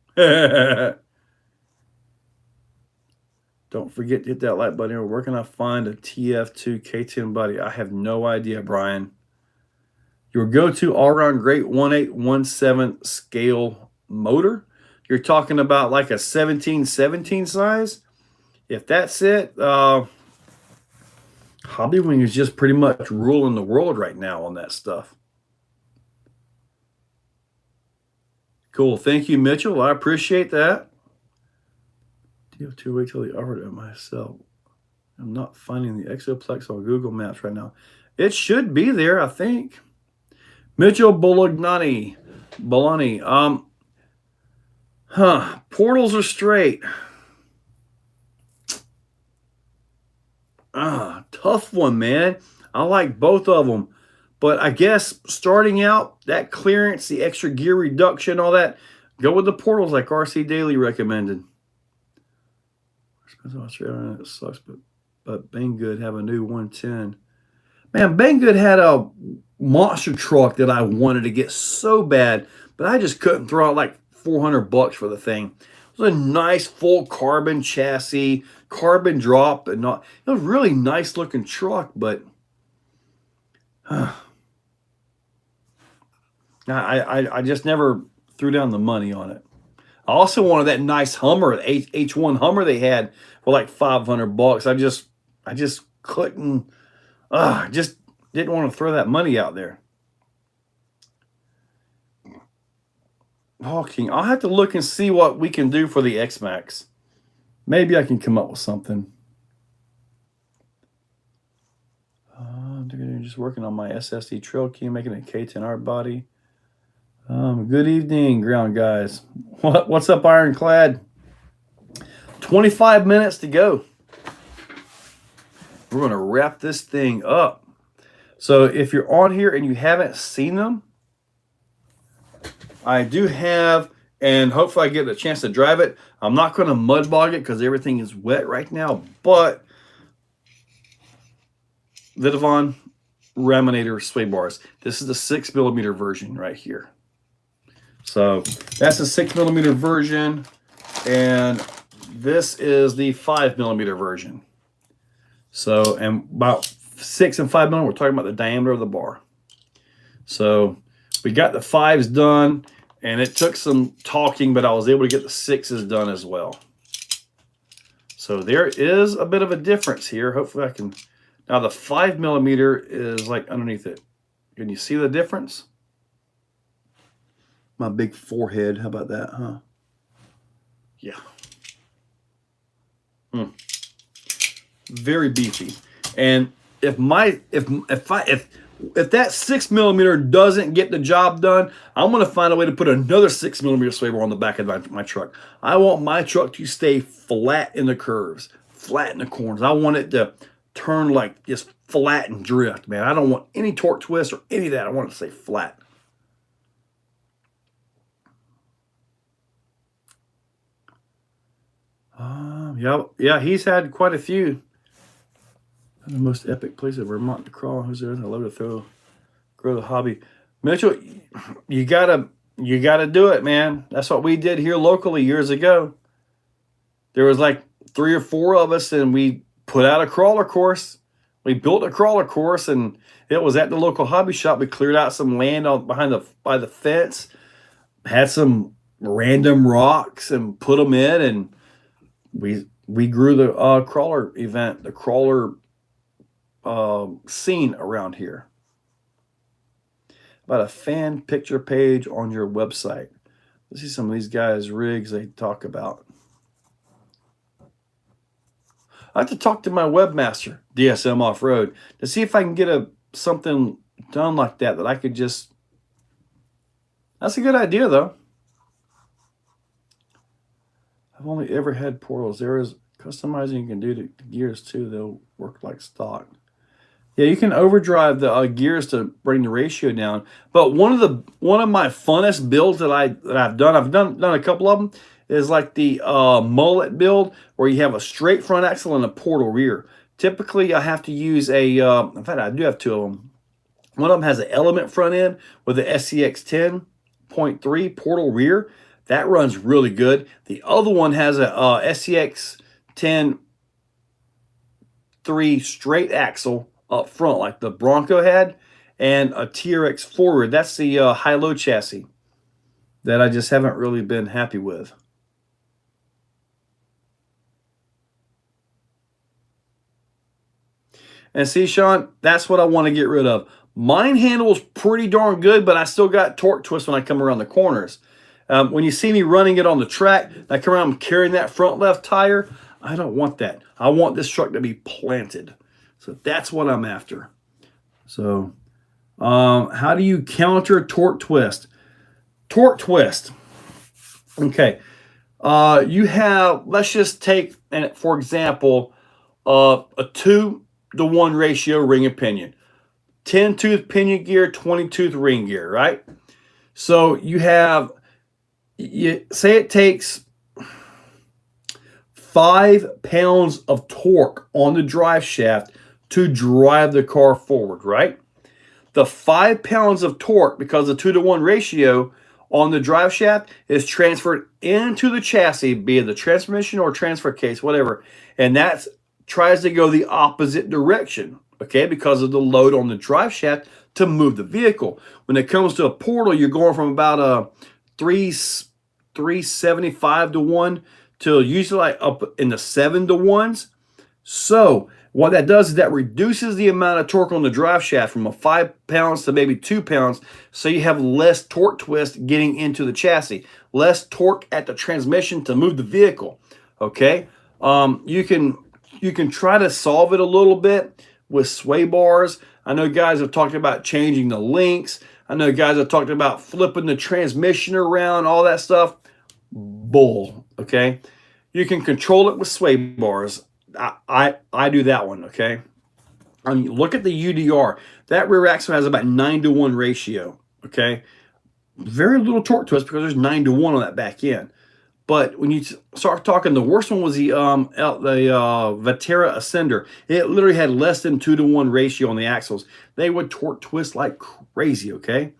Don't forget to hit that like button. Where can I find a TF2 K10 body? I have no idea, Brian. Your go-to all-around great 1817 scale motor. You're talking about like a 1717 size. If that's it, Hobbywing is just pretty much ruling the world right now on that stuff. Cool. Thank you, Mitchell. I appreciate that. TF2, wait till they offered it myself. I'm not finding the Exoplex on Google Maps right now. It should be there, I think. Mitchell Bolognani. Portals are straight. Tough one, man. I like both of them. But I guess starting out, that clearance, the extra gear reduction, all that, go with the portals like RC Daily recommended. It sucks, but Banggood have a new 110. Man, Banggood had a monster truck that I wanted to get so bad, but I just couldn't throw out like $400 for the thing. It was a nice full carbon chassis, carbon drop, and not. It was a really nice looking truck, but I just never threw down the money on it. I also wanted that nice Hummer, H1 Hummer they had for like $500. I just couldn't. Just didn't want to throw that money out there. Hawking, I'll have to look and see what we can do for the X-Max. Maybe I can come up with something. I'm just working on my SSD Trail Key, making a K10 art body. Good evening, ground guys. What's up, Ironclad? 25 minutes to go. We're going to wrap this thing up. So if you're on here and you haven't seen them, I do have, and hopefully I get a chance to drive it. I'm not going to mud bog it because everything is wet right now, but Vidavon Raminator sway bars. This is the 6mm version right here. So that's the 6mm version, and this is the 5mm version. So, and about 6 and 5mm, we're talking about the diameter of the bar. So we got the 5s done, and it took some talking, but I was able to get the 6s done as well. So there is a bit of a difference here. Hopefully I can. Now the 5mm is like underneath it. Can you see the difference? My big forehead. How about that, huh? Yeah. Very beefy. And if that 6mm doesn't get the job done, I'm going to find a way to put another 6mm sway bar on the back of my truck. I want my truck to stay flat in the curves, flat in the corners. I want it to turn like just flat and drift, man. I don't want any torque twist or any of that. I want it to stay flat. Yeah, he's had quite a few. The most epic place of Vermont to crawl. Who's there? I love to grow the hobby. Mitchell, you gotta do it, man. That's what we did here locally years ago. There was like 3 or 4 of us, and we put out a crawler course. We built a crawler course, and it was at the local hobby shop. We cleared out some land by the fence, had some random rocks, and put them in, and we grew the crawler event, the crawler scene around here. About a fan picture page on your website. Let's see some of these guys' rigs they talk about. I have to talk to my webmaster, DSM Off-Road, to see if I can get something done like that I could just. That's a good idea, though. I've only ever had portals. There is customizing you can do to gears too. They'll work like stock. Yeah, you can overdrive the gears to bring the ratio down. But one of my funnest builds that I've done a couple of them, is like the mullet build, where you have a straight front axle and a portal rear. Typically, I have to use in fact, I do have 2 of them. One of them has an element front end with the SCX 10.3 portal rear. That runs really good. The other one has a SCX 10.3 straight axle up front, like the Bronco had, and a TRX forward. That's the high-low chassis that I just haven't really been happy with. And see, Sean, that's what I want to get rid of. Mine handles pretty darn good, but I still got torque twist when I come around the corners. When you see me running it on the track, I come around carrying that front left tire. I don't want that. I want this truck to be planted. So that's what I'm after. So how do you counter torque twist? Torque twist. Okay. You have, let's just take, for example, a 2-to-1 ratio ring and pinion. 10-tooth pinion gear, 20-tooth ring gear, right? So you have, say it takes 5 pounds of torque on the drive shaft to drive the car forward, right? The 5 pounds of torque, because of 2-to-1 ratio on the drive shaft, is transferred into the chassis, be it the transmission or transfer case, whatever, and that tries to go the opposite direction, okay, because of the load on the drive shaft to move the vehicle. When it comes to a portal, you're going from about a 375 to 1 to usually like up in the 7 to 1s. So what that does is that reduces the amount of torque on the drive shaft from a 5 pounds to maybe 2 pounds. So you have less torque twist getting into the chassis, less torque at the transmission to move the vehicle. Okay. You can try to solve it a little bit with sway bars. I know guys have talked about changing the links. I know guys have talked about flipping the transmission around, all that stuff. Bull, okay? You can control it with sway bars. I do that one, okay? Look at the UDR. That rear axle has about 9-to-1 ratio, okay? Very little torque twist because there's 9-to-1 on that back end. But when you start talking, the worst one was the Vetera Ascender. It literally had less than 2-to-1 ratio on the axles. They would torque twist like crazy, okay?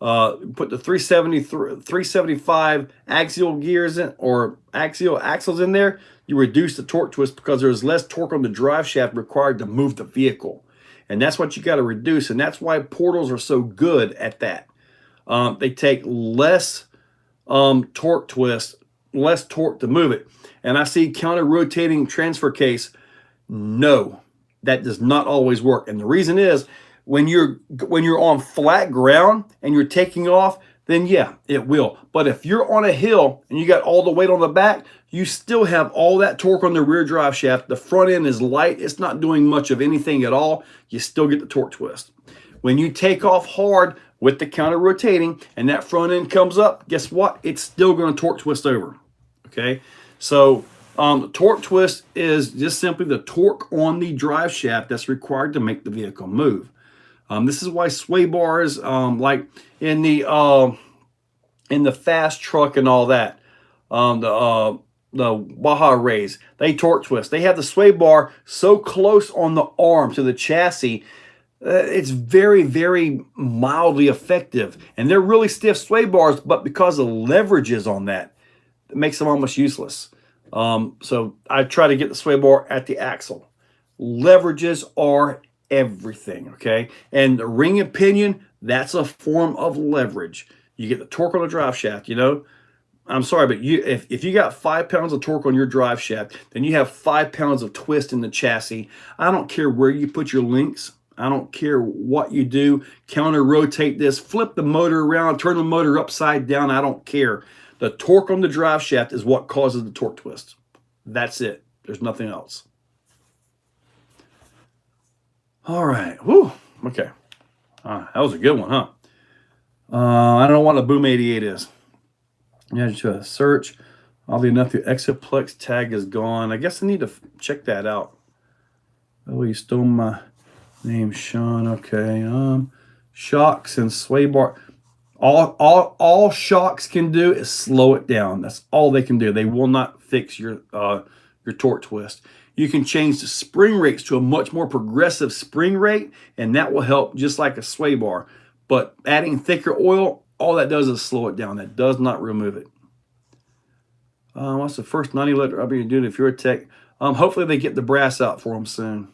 Put the 375 axial gears in, or axial axles in there, you reduce the torque twist because there's less torque on the drive shaft required to move the vehicle. And that's what you got to reduce. And that's why portals are so good at that. They take less torque twist, less torque to move it. And I see counter-rotating transfer case. No, that does not always work. And the reason is, when you're on flat ground and you're taking off, then yeah, it will. But if you're on a hill and you got all the weight on the back, you still have all that torque on the rear drive shaft. The front end is light. It's not doing much of anything at all. You still get the torque twist. When you take off hard with the counter rotating and that front end comes up, guess what? It's still going to torque twist over. Okay, so the torque twist is just simply the torque on the drive shaft that's required to make the vehicle move. This is why sway bars, like in the fast truck and all that, the Baja Rays, they torque twist. They have the sway bar so close on the arm to the chassis, it's very, very mildly effective. And they're really stiff sway bars, but because of leverages on that, it makes them almost useless. So I try to get the sway bar at the axle. Leverages are everything, okay? And the ring and pinion, that's a form of leverage. You get the torque on the drive shaft, you know? I'm sorry, but if you got 5 pounds of torque on your drive shaft, then you have 5 pounds of twist in the chassis. I don't care where you put your links. I don't care what you do. Counter rotate this, flip the motor around, turn the motor upside down. I don't care. The torque on the drive shaft is what causes the torque twist. That's it. There's nothing else. All right. Whew. Okay. That was a good one, huh? I don't know what a Boom 88 is. Yeah, just search. Oddly enough, the Exoplex tag is gone. I guess I need to check that out. Oh, you stole my name, Sean. Okay. Shocks and sway bar. All shocks can do is slow it down. That's all they can do. They will not fix your torque twist. You can change the spring rates to a much more progressive spring rate, and that will help just like a sway bar. But adding thicker oil, all that does is slow it down. That does not remove it. What's the first 90-liter I'll be doing if you're a tech? Hopefully they get the brass out for them soon.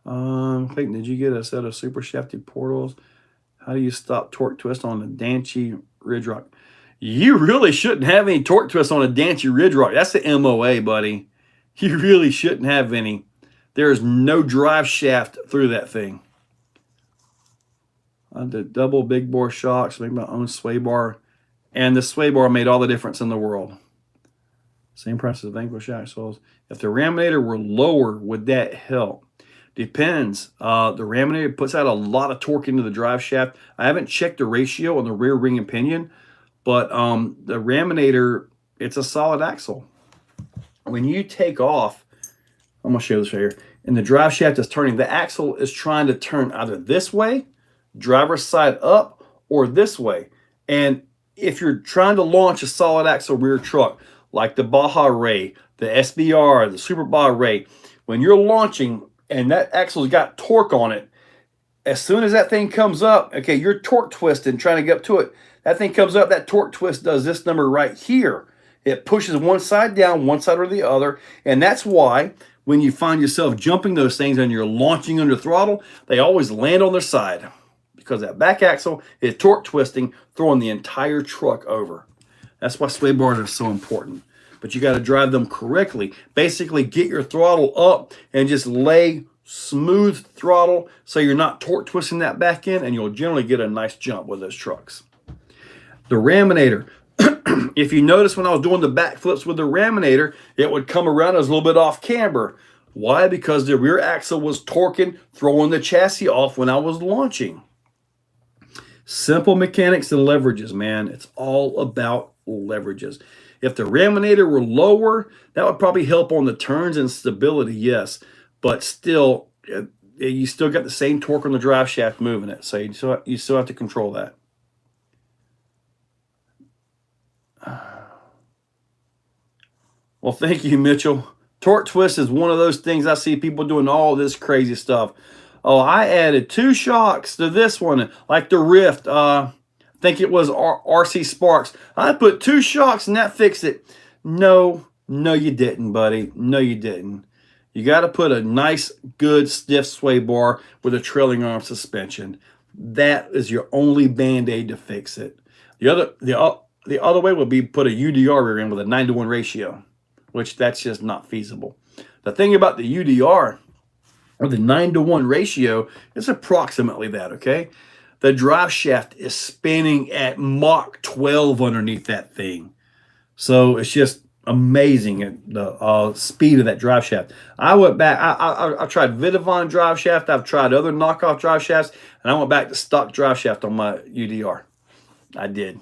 Clayton, did you get a set of super shafted portals? How do you stop torque twist on a Danchi Ridge Rock? You really shouldn't have any torque twist on a Danchi Ridge Rock. That's the MOA, buddy. You really shouldn't have any. There is no drive shaft through that thing. I did double big bore shocks, make my own sway bar. And the sway bar made all the difference in the world. Same price as Vanquish axles. If the raminator were lower, would that help? Depends. The raminator puts out a lot of torque into the drive shaft. I haven't checked the ratio on the rear ring and pinion, but the raminator, it's a solid axle. When you take off, I'm going to show this right here. and the drive shaft is turning, the axle is trying to turn either this way, driver's side up, or this way. And if you're trying to launch a solid axle rear truck, like the Baja Ray, the SBR, the Super Baja Ray, when you're launching and that axle's got torque on it, as soon as that thing comes up, okay, you're torque twisting, trying to get up to it. That thing comes up, that torque twist does this number right here. It pushes one side down, one side or the other. And that's why when you find yourself jumping those things and you're launching under throttle, they always land on their side, because that back axle is torque twisting, throwing the entire truck over. That's why sway bars are so important. But you got to drive them correctly. Basically, get your throttle up and just lay smooth throttle so you're not torque twisting that back end, and you'll generally get a nice jump with those trucks. The Raminator. If you notice when I was doing the backflips with the Raminator, it would come around as a little bit off camber. Why? Because the rear axle was torquing, throwing the chassis off when I was launching. Simple mechanics and leverages, man. It's all about leverages. If the Raminator were lower, that would probably help on the turns and stability, yes. But still, you still got the same torque on the drive shaft moving it. So you still have to control that. Well, thank you, Mitchell. Torque twist is one of those things I see people doing all this crazy stuff. Oh, I added 2 shocks to this one, like the Rift. I think it was RC Sparks. I put 2 shocks and that fixed it. No, you didn't, buddy. No, you didn't. You got to put a nice, good, stiff sway bar with a trailing arm suspension. That is your only Band-Aid to fix it. The other way would be put a UDR rear end with a 9-to-1 ratio, which that's just not feasible. The thing about the UDR, or the 9-to-1 ratio, is approximately that, okay? The drive shaft is spinning at Mach 12 underneath that thing. So it's just amazing, the speed of that drive shaft. I went back, I've tried Vidavon drive shaft, I've tried other knockoff drive shafts, and I went back to stock drive shaft on my UDR. I did.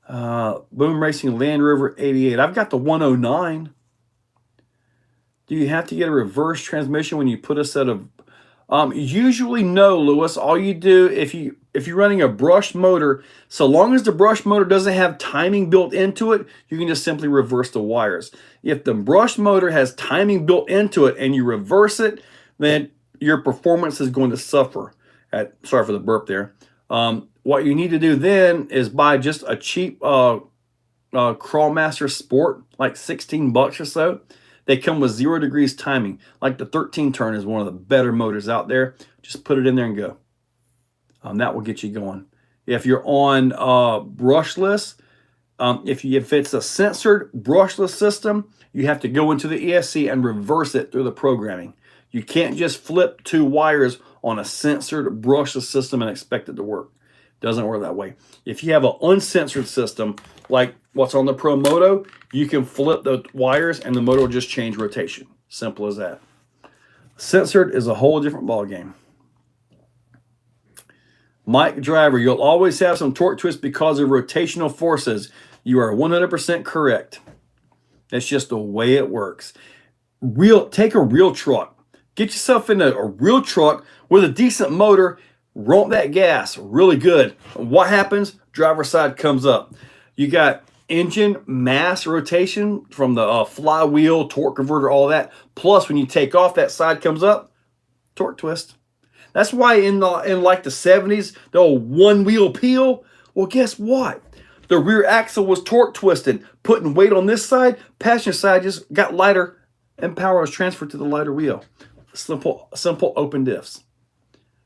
Boom Racing Land Rover 88. I've got the 109. Do you have to get a reverse transmission when you put a set of... usually no, Lewis. All you do, if you're running a brushed motor, so long as the brushed motor doesn't have timing built into it, you can just simply reverse the wires. If the brushed motor has timing built into it and you reverse it, then your performance is going to suffer. Sorry for the burp there. What you need to do then is buy just a cheap Crawlmaster Sport, like 16 bucks or so. They come with 0 degrees timing. Like the 13 turn is one of the better motors out there. Just put it in there and go. That will get you going. If you're on brushless, if it's a censored brushless system, you have to go into the ESC and reverse it through the programming. You can't just flip 2 wires on a censored brushless system and expect it to work. Doesn't work that way. If you have an uncensored system, like what's on the Pro Moto, you can flip the wires and the motor will just change rotation. Simple as that. Censored is a whole different ballgame. Mike Driver, you'll always have some torque twist because of rotational forces. You are 100% correct. That's just the way it works. Take a real truck. Get yourself in a real truck with a decent motor. Rump that gas really good. What happens? Driver's side comes up. You got engine mass rotation from the flywheel, torque converter, all that. Plus, when you take off, that side comes up. Torque twist. That's why in like the 70s, the old one-wheel peel. Well, guess what? The rear axle was torque twisted, putting weight on this side. Passenger side just got lighter, and power was transferred to the lighter wheel. Simple open diffs.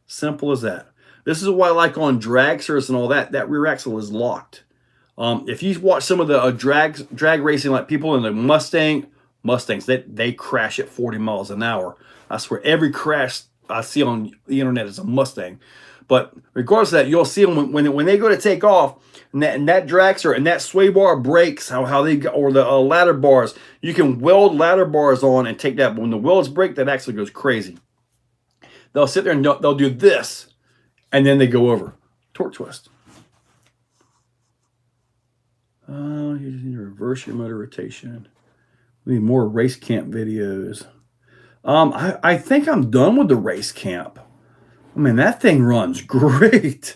Simple as that. This is why, like on dragsters and all that, that rear axle is locked. If you watch some of the drag racing, like people in the Mustangs, they crash at 40 miles an hour. I swear, every crash I see on the internet is a Mustang. But regardless of that, you'll see them when they go to take off, and that dragster and that sway bar breaks, how they go, or the ladder bars. You can weld ladder bars on and take that. But when the welds break, that actually goes crazy. They'll sit there and they'll do this, and then they go over. Torque twist. You just need to reverse your motor rotation Need more race camp videos. I think I'm done with the race camp. I mean, that thing runs great.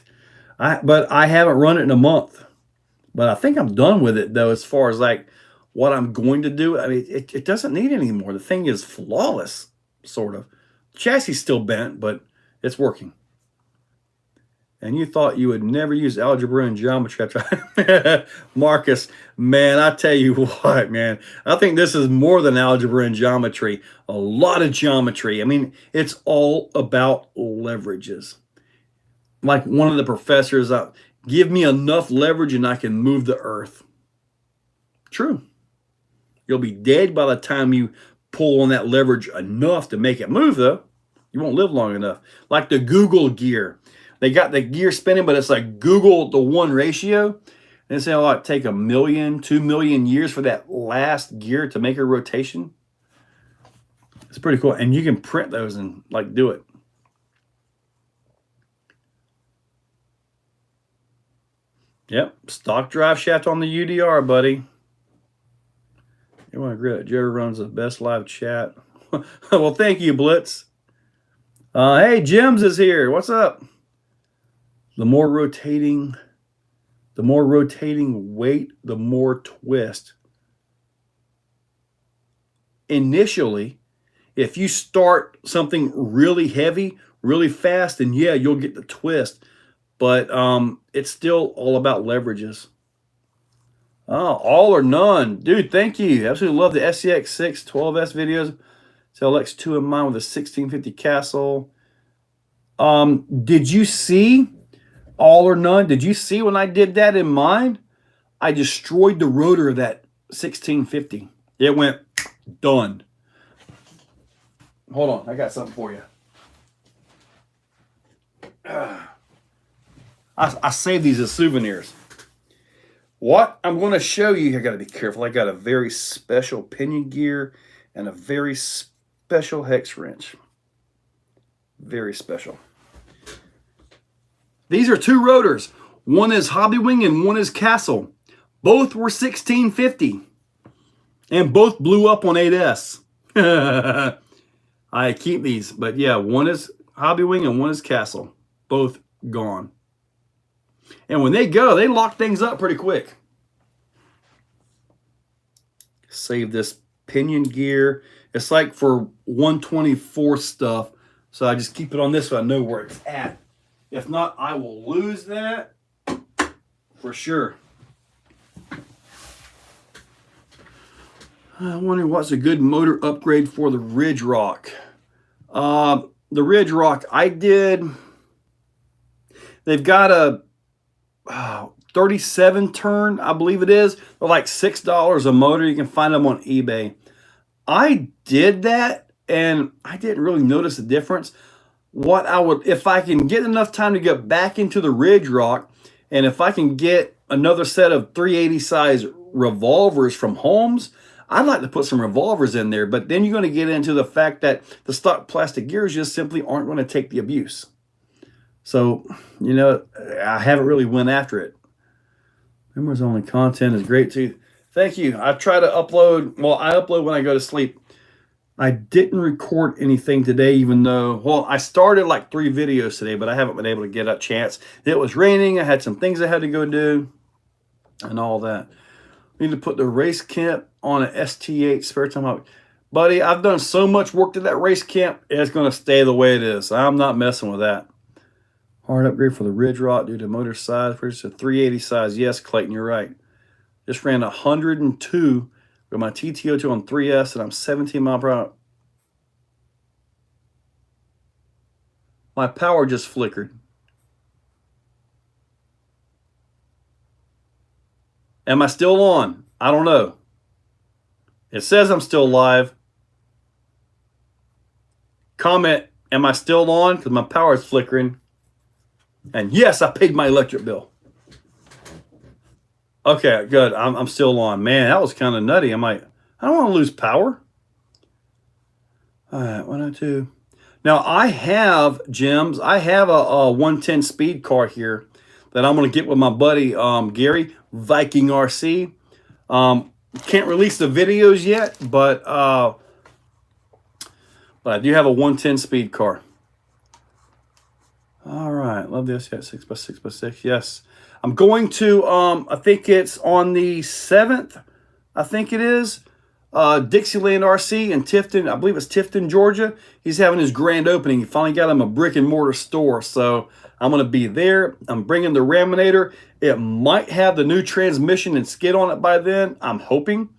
But I haven't run it in a month. But I think I'm done with it, though, as far as like what I'm going to do. I mean, it doesn't need any more. The thing is flawless, sort of. The chassis is still bent, but it's working. And you thought you would never use algebra and geometry. Marcus, man, I tell you what, man. I think this is more than algebra and geometry. A lot of geometry. I mean, it's all about leverages. Like one of the professors, give me enough leverage and I can move the earth. True. You'll be dead by the time you pull on that leverage enough to make it move, though. You won't live long enough. Like the Google gear. They got the gear spinning, but it's like Google to 1 ratio. And they say, oh, it'd take 1 million, 2 million years for that last gear to make a rotation. It's pretty cool. And you can print those and like do it. Yep, stock drive shaft on the UDR, buddy. You want to agree that Jerry runs the best live chat? Well, thank you, Blitz. Hey, Jims is here. What's up? The more rotating weight, the more twist. Initially, if you start something really heavy, really fast, then yeah, you'll get the twist. But it's still all about leverages. Oh, all or none. Dude, thank you. Absolutely love the SCX6 12S videos. LX2 in mine with a 1650 Castle. Did you see all or none? Did you see when I did that in mine? I destroyed the rotor of that 1650. It went done. Hold on. I got something for you. I save these as souvenirs. What I'm going to show you, I got to be careful. I got a very special pinion gear and a very special hex wrench. Very special. These are 2 rotors. One is Hobbywing and one is Castle. Both were 1650. And both blew up on 8S. I keep these. But yeah, one is Hobbywing and one is Castle. Both gone. And when they go, they lock things up pretty quick. Save this pinion gear. It's like for 124 stuff. So I just keep it on this so I know where it's at. If not, I will lose that for sure. I wonder what's a good motor upgrade for the Ridge Rock. The Ridge Rock, I did. They've got a 37 turn, I believe it is. They're like $6 a motor. You can find them on eBay. I did that and I didn't really notice the difference. What I would, if I can get enough time to get back into the Ridge Rock, and if I can get another set of 380 size revolvers from Holmes, I'd like to put some revolvers in there. But then you're going to get into the fact that the stock plastic gears just simply aren't going to take the abuse. So, you know, I haven't really went after it. Members only content is great too. Thank you. I try to upload. Well, I upload when I go to sleep. I didn't record anything today, even though, well, I started like 3 videos today, but I haven't been able to get a chance. It was raining. I had some things I had to go do and all that. Need to put the race camp on an ST8 spare time out. Buddy, I've done so much work to that race camp. It's going to stay the way it is. I'm not messing with that. Hard upgrade for the Ridge Rock due to motor size. It's a 380 size. Yes, Clayton, you're right. Just ran 102 with my TTO2 on 3S, and I'm 17 miles per hour. My power just flickered. Am I still on? I don't know. It says I'm still live. Comment, am I still on? Because my power is flickering. And yes, I paid my electric bill. Okay, good. I'm still on. Man, that was kind of nutty. I'm like, I don't want to lose power. All right, 102. Now, I have, Jims, I have a 110 speed car here that I'm going to get with my buddy, Gary, Viking RC. Can't release the videos yet, but I do have a 110 speed car. All right, love this. Yeah, 6x6x6. Yes, I'm going to. I think it's on the 7th. I think it is. Dixieland RC in Tifton. I believe it's Tifton, Georgia. He's having his grand opening. He finally got him a brick and mortar store, so I'm going to be there. I'm bringing the Raminator. It might have the new transmission and skid on it by then. I'm hoping.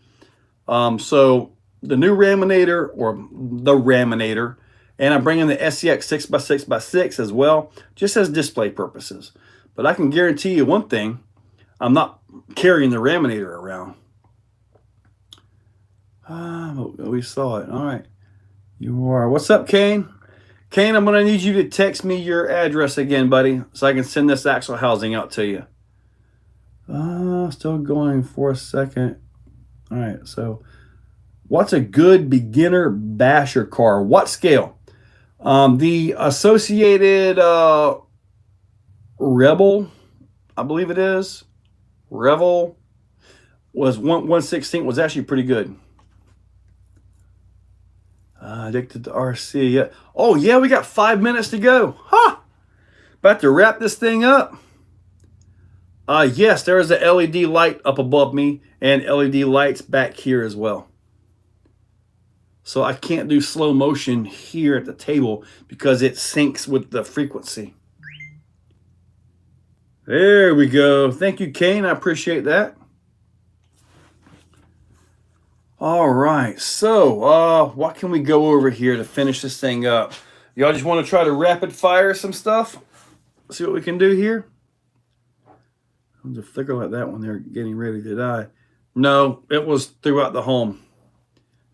So the new Raminator, or the Raminator. And I'm bringing the SCX 6x6x6 as well, just as display purposes. But I can guarantee you one thing, I'm not carrying the Raminator around. We saw it. All right. You are. What's up, Kane? Kane, I'm going to need you to text me your address again, buddy, so I can send this axle housing out to you. Still going for a second. All right. So what's a good beginner basher car? What scale? The Associated Rebel, I believe it is. Revel was 1/16, was actually pretty good. Addicted to RC. Yeah. Oh, yeah, we got 5 minutes to go. Huh. About to wrap this thing up. Yes, there is a LED light up above me and LED lights back here as well. So I can't do slow motion here at the table because it syncs with the frequency. There we go. Thank you, Kane. I appreciate that. All right. So what can we go over here to finish this thing up? Y'all just want to try to rapid fire some stuff? See what we can do here? There's a flicker like that when they're getting ready to die. No, it was throughout the home.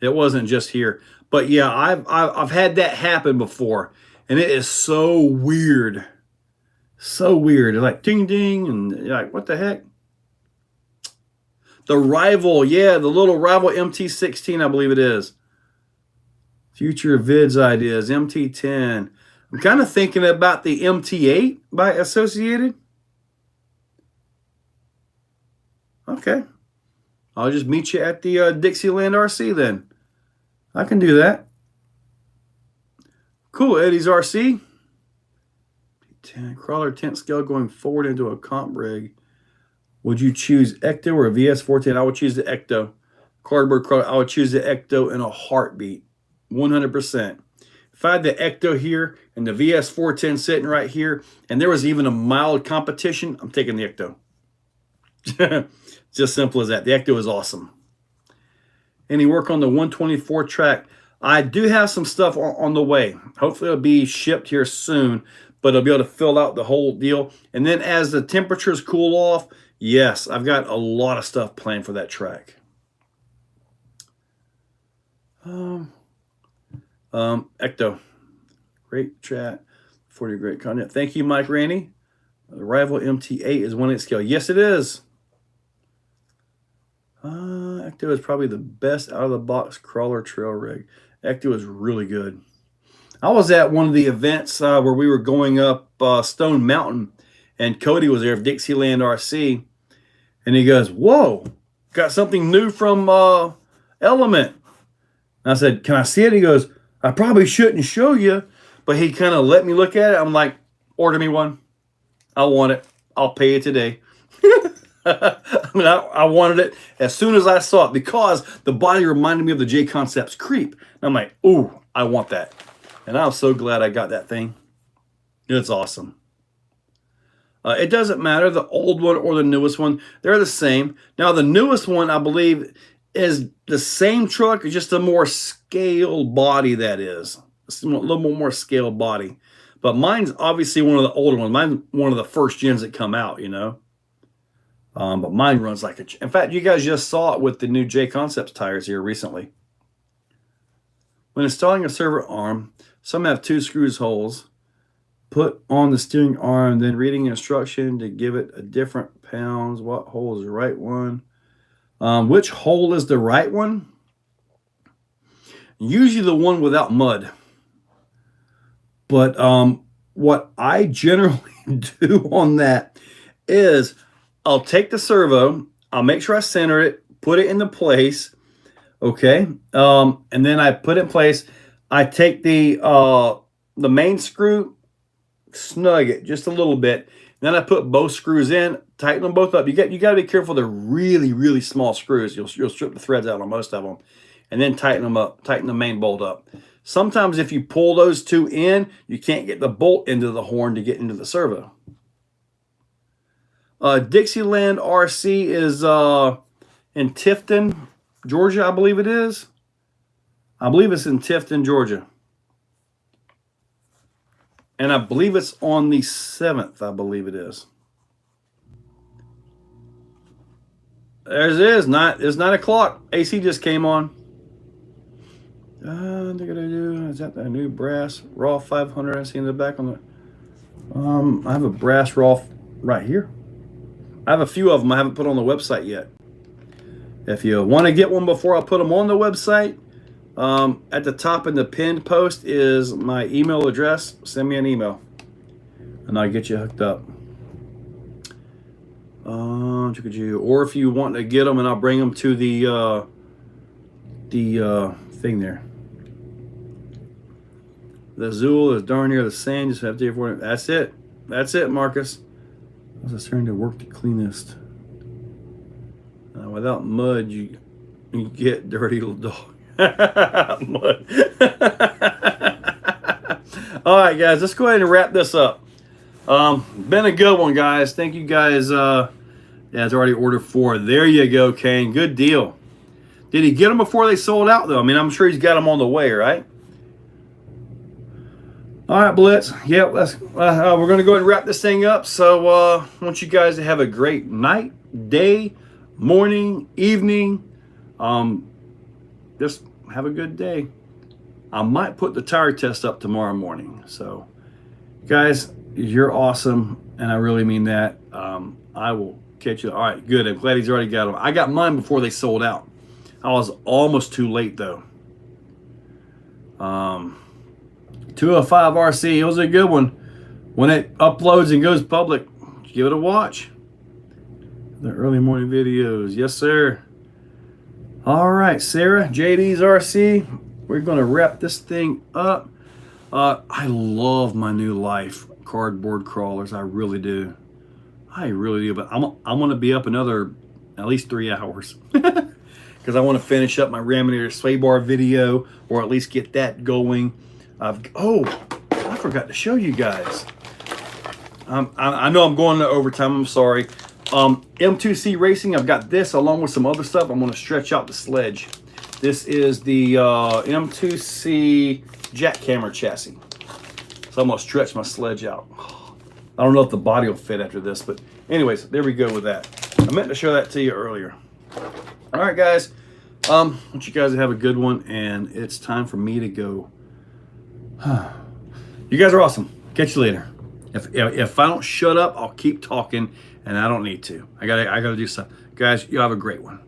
It wasn't just here. But yeah, I've had that happen before. And it is so weird. So weird. It's like ding ding. And you're like, what the heck? The Rival. Yeah, the little Rival MT16, I believe it is. Future Vids Ideas. MT10. I'm kind of thinking about the MT8 by Associated. Okay. I'll just meet you at the Dixieland RC then. I can do that. Cool, Eddie's RC. Crawler tent scale going forward into a comp rig. Would you choose Ecto or a VS410? I would choose the Ecto. Cardboard crawler, I would choose the Ecto in a heartbeat. 100%. If I had the Ecto here and the VS410 sitting right here, and there was even a mild competition, I'm taking the Ecto. Just simple as that. The Ecto is awesome. Any work on the 124 track? I do have some stuff on the way. Hopefully it'll be shipped here soon, but I'll be able to fill out the whole deal. And then as the temperatures cool off, yes, I've got a lot of stuff planned for that track. Ecto. Great chat. 40 great content. Thank you, Mike Randy. The Rival MT8 is 1/8 scale. Yes, it is. Ecto is probably the best out-of-the-box crawler trail rig. Ecto is really good. I was at one of the events where we were going up Stone Mountain, and Cody was there, Dixieland RC, and he goes, whoa, got something new from Element. And I said, can I see it? He goes, I probably shouldn't show you, but he kind of let me look at it. I'm like, order me one. I want it. I'll pay it today. I mean, I wanted it as soon as I saw it because the body reminded me of the J Concepts Creep. And I'm like, ooh, I want that. And I'm so glad I got that thing. It's awesome. It doesn't matter, the old one or the newest one. They're the same. Now, the newest one, I believe, is the same truck, just a more scaled body, that is. A little bit more scaled body. But mine's obviously one of the older ones. Mine's one of the first gens that come out, you know. But mine runs like a... In fact, you guys just saw it with the new J Concepts tires here recently. When installing a servo arm, some have 2 screws holes. Put on the steering arm, then reading instruction to give it a different pounds. What hole is the right one? Which hole is the right one? Usually the one without mud. But what I generally do on that is I'll take the servo, I'll make sure I center it, put it into place. Okay. And then I put it in place. I take the main screw, snug it just a little bit. Then I put both screws in, tighten them both up. You got to be careful. They're really, really small screws. You'll strip the threads out on most of them. And then tighten them up, tighten the main bolt up. Sometimes if you pull those two in, you can't get the bolt into the horn to get into the servo. Dixieland RC is in Tifton, Georgia, I believe it is. I believe it's in Tifton, Georgia. And I believe it's on the 7th, I believe it is. There it is. It's 9 o'clock. AC just came on. Is that the new brass raw 500 I see in the back on the? I have a brass raw right here. I have a few of them I haven't put on the website yet. If you want to get one before I put them on the website, at the top in the pinned post is my email address. Send me an email, and I'll get you hooked up. Or if you want to get them, and I'll bring them to the thing there. The Zool is darn near the same. Just have to for it. That's it. That's it, Marcus. I was starting to work the cleanest. Without mud, you get dirty little dog. Mud. All right, guys, let's go ahead and wrap this up. Been a good one, guys. Thank you, guys. Yeah, it's already ordered 4. There you go, Kane. Good deal. Did he get them before they sold out, though? I mean, I'm sure he's got them on the way, right? All right, Blitz. Yeah, we're going to go ahead and wrap this thing up. So I want you guys to have a great night, day, morning, evening. Just have a good day. I might put the tire test up tomorrow morning. So, guys, you're awesome, and I really mean that. I will catch you. All right, good. I'm glad he's already got them. I got mine before they sold out. I was almost too late, though. 205 RC, it was a good one. When it uploads and goes public, give it a watch. The early morning videos, yes sir. All right, Sarah, JD's RC, we're gonna wrap this thing up. I love my new life cardboard crawlers, I really do. But I'm gonna be up another at least 3 hours because I want to finish up my Raminator sway bar video, or at least get that going. I forgot to show you guys. I know I'm going to overtime. I'm sorry. M2C Racing. I've got this along with some other stuff. I'm going to stretch out the sledge. This is the M2C jackhammer chassis. So I'm going to stretch my sledge out. I don't know if the body will fit after this, but anyways, there we go with that. I meant to show that to you earlier. All right, guys. I want you guys to have a good one, and it's time for me to go. You guys are awesome. Catch you later. If I don't shut up, I'll keep talking, and I don't need to. I gotta do something. Guys, you have a great one.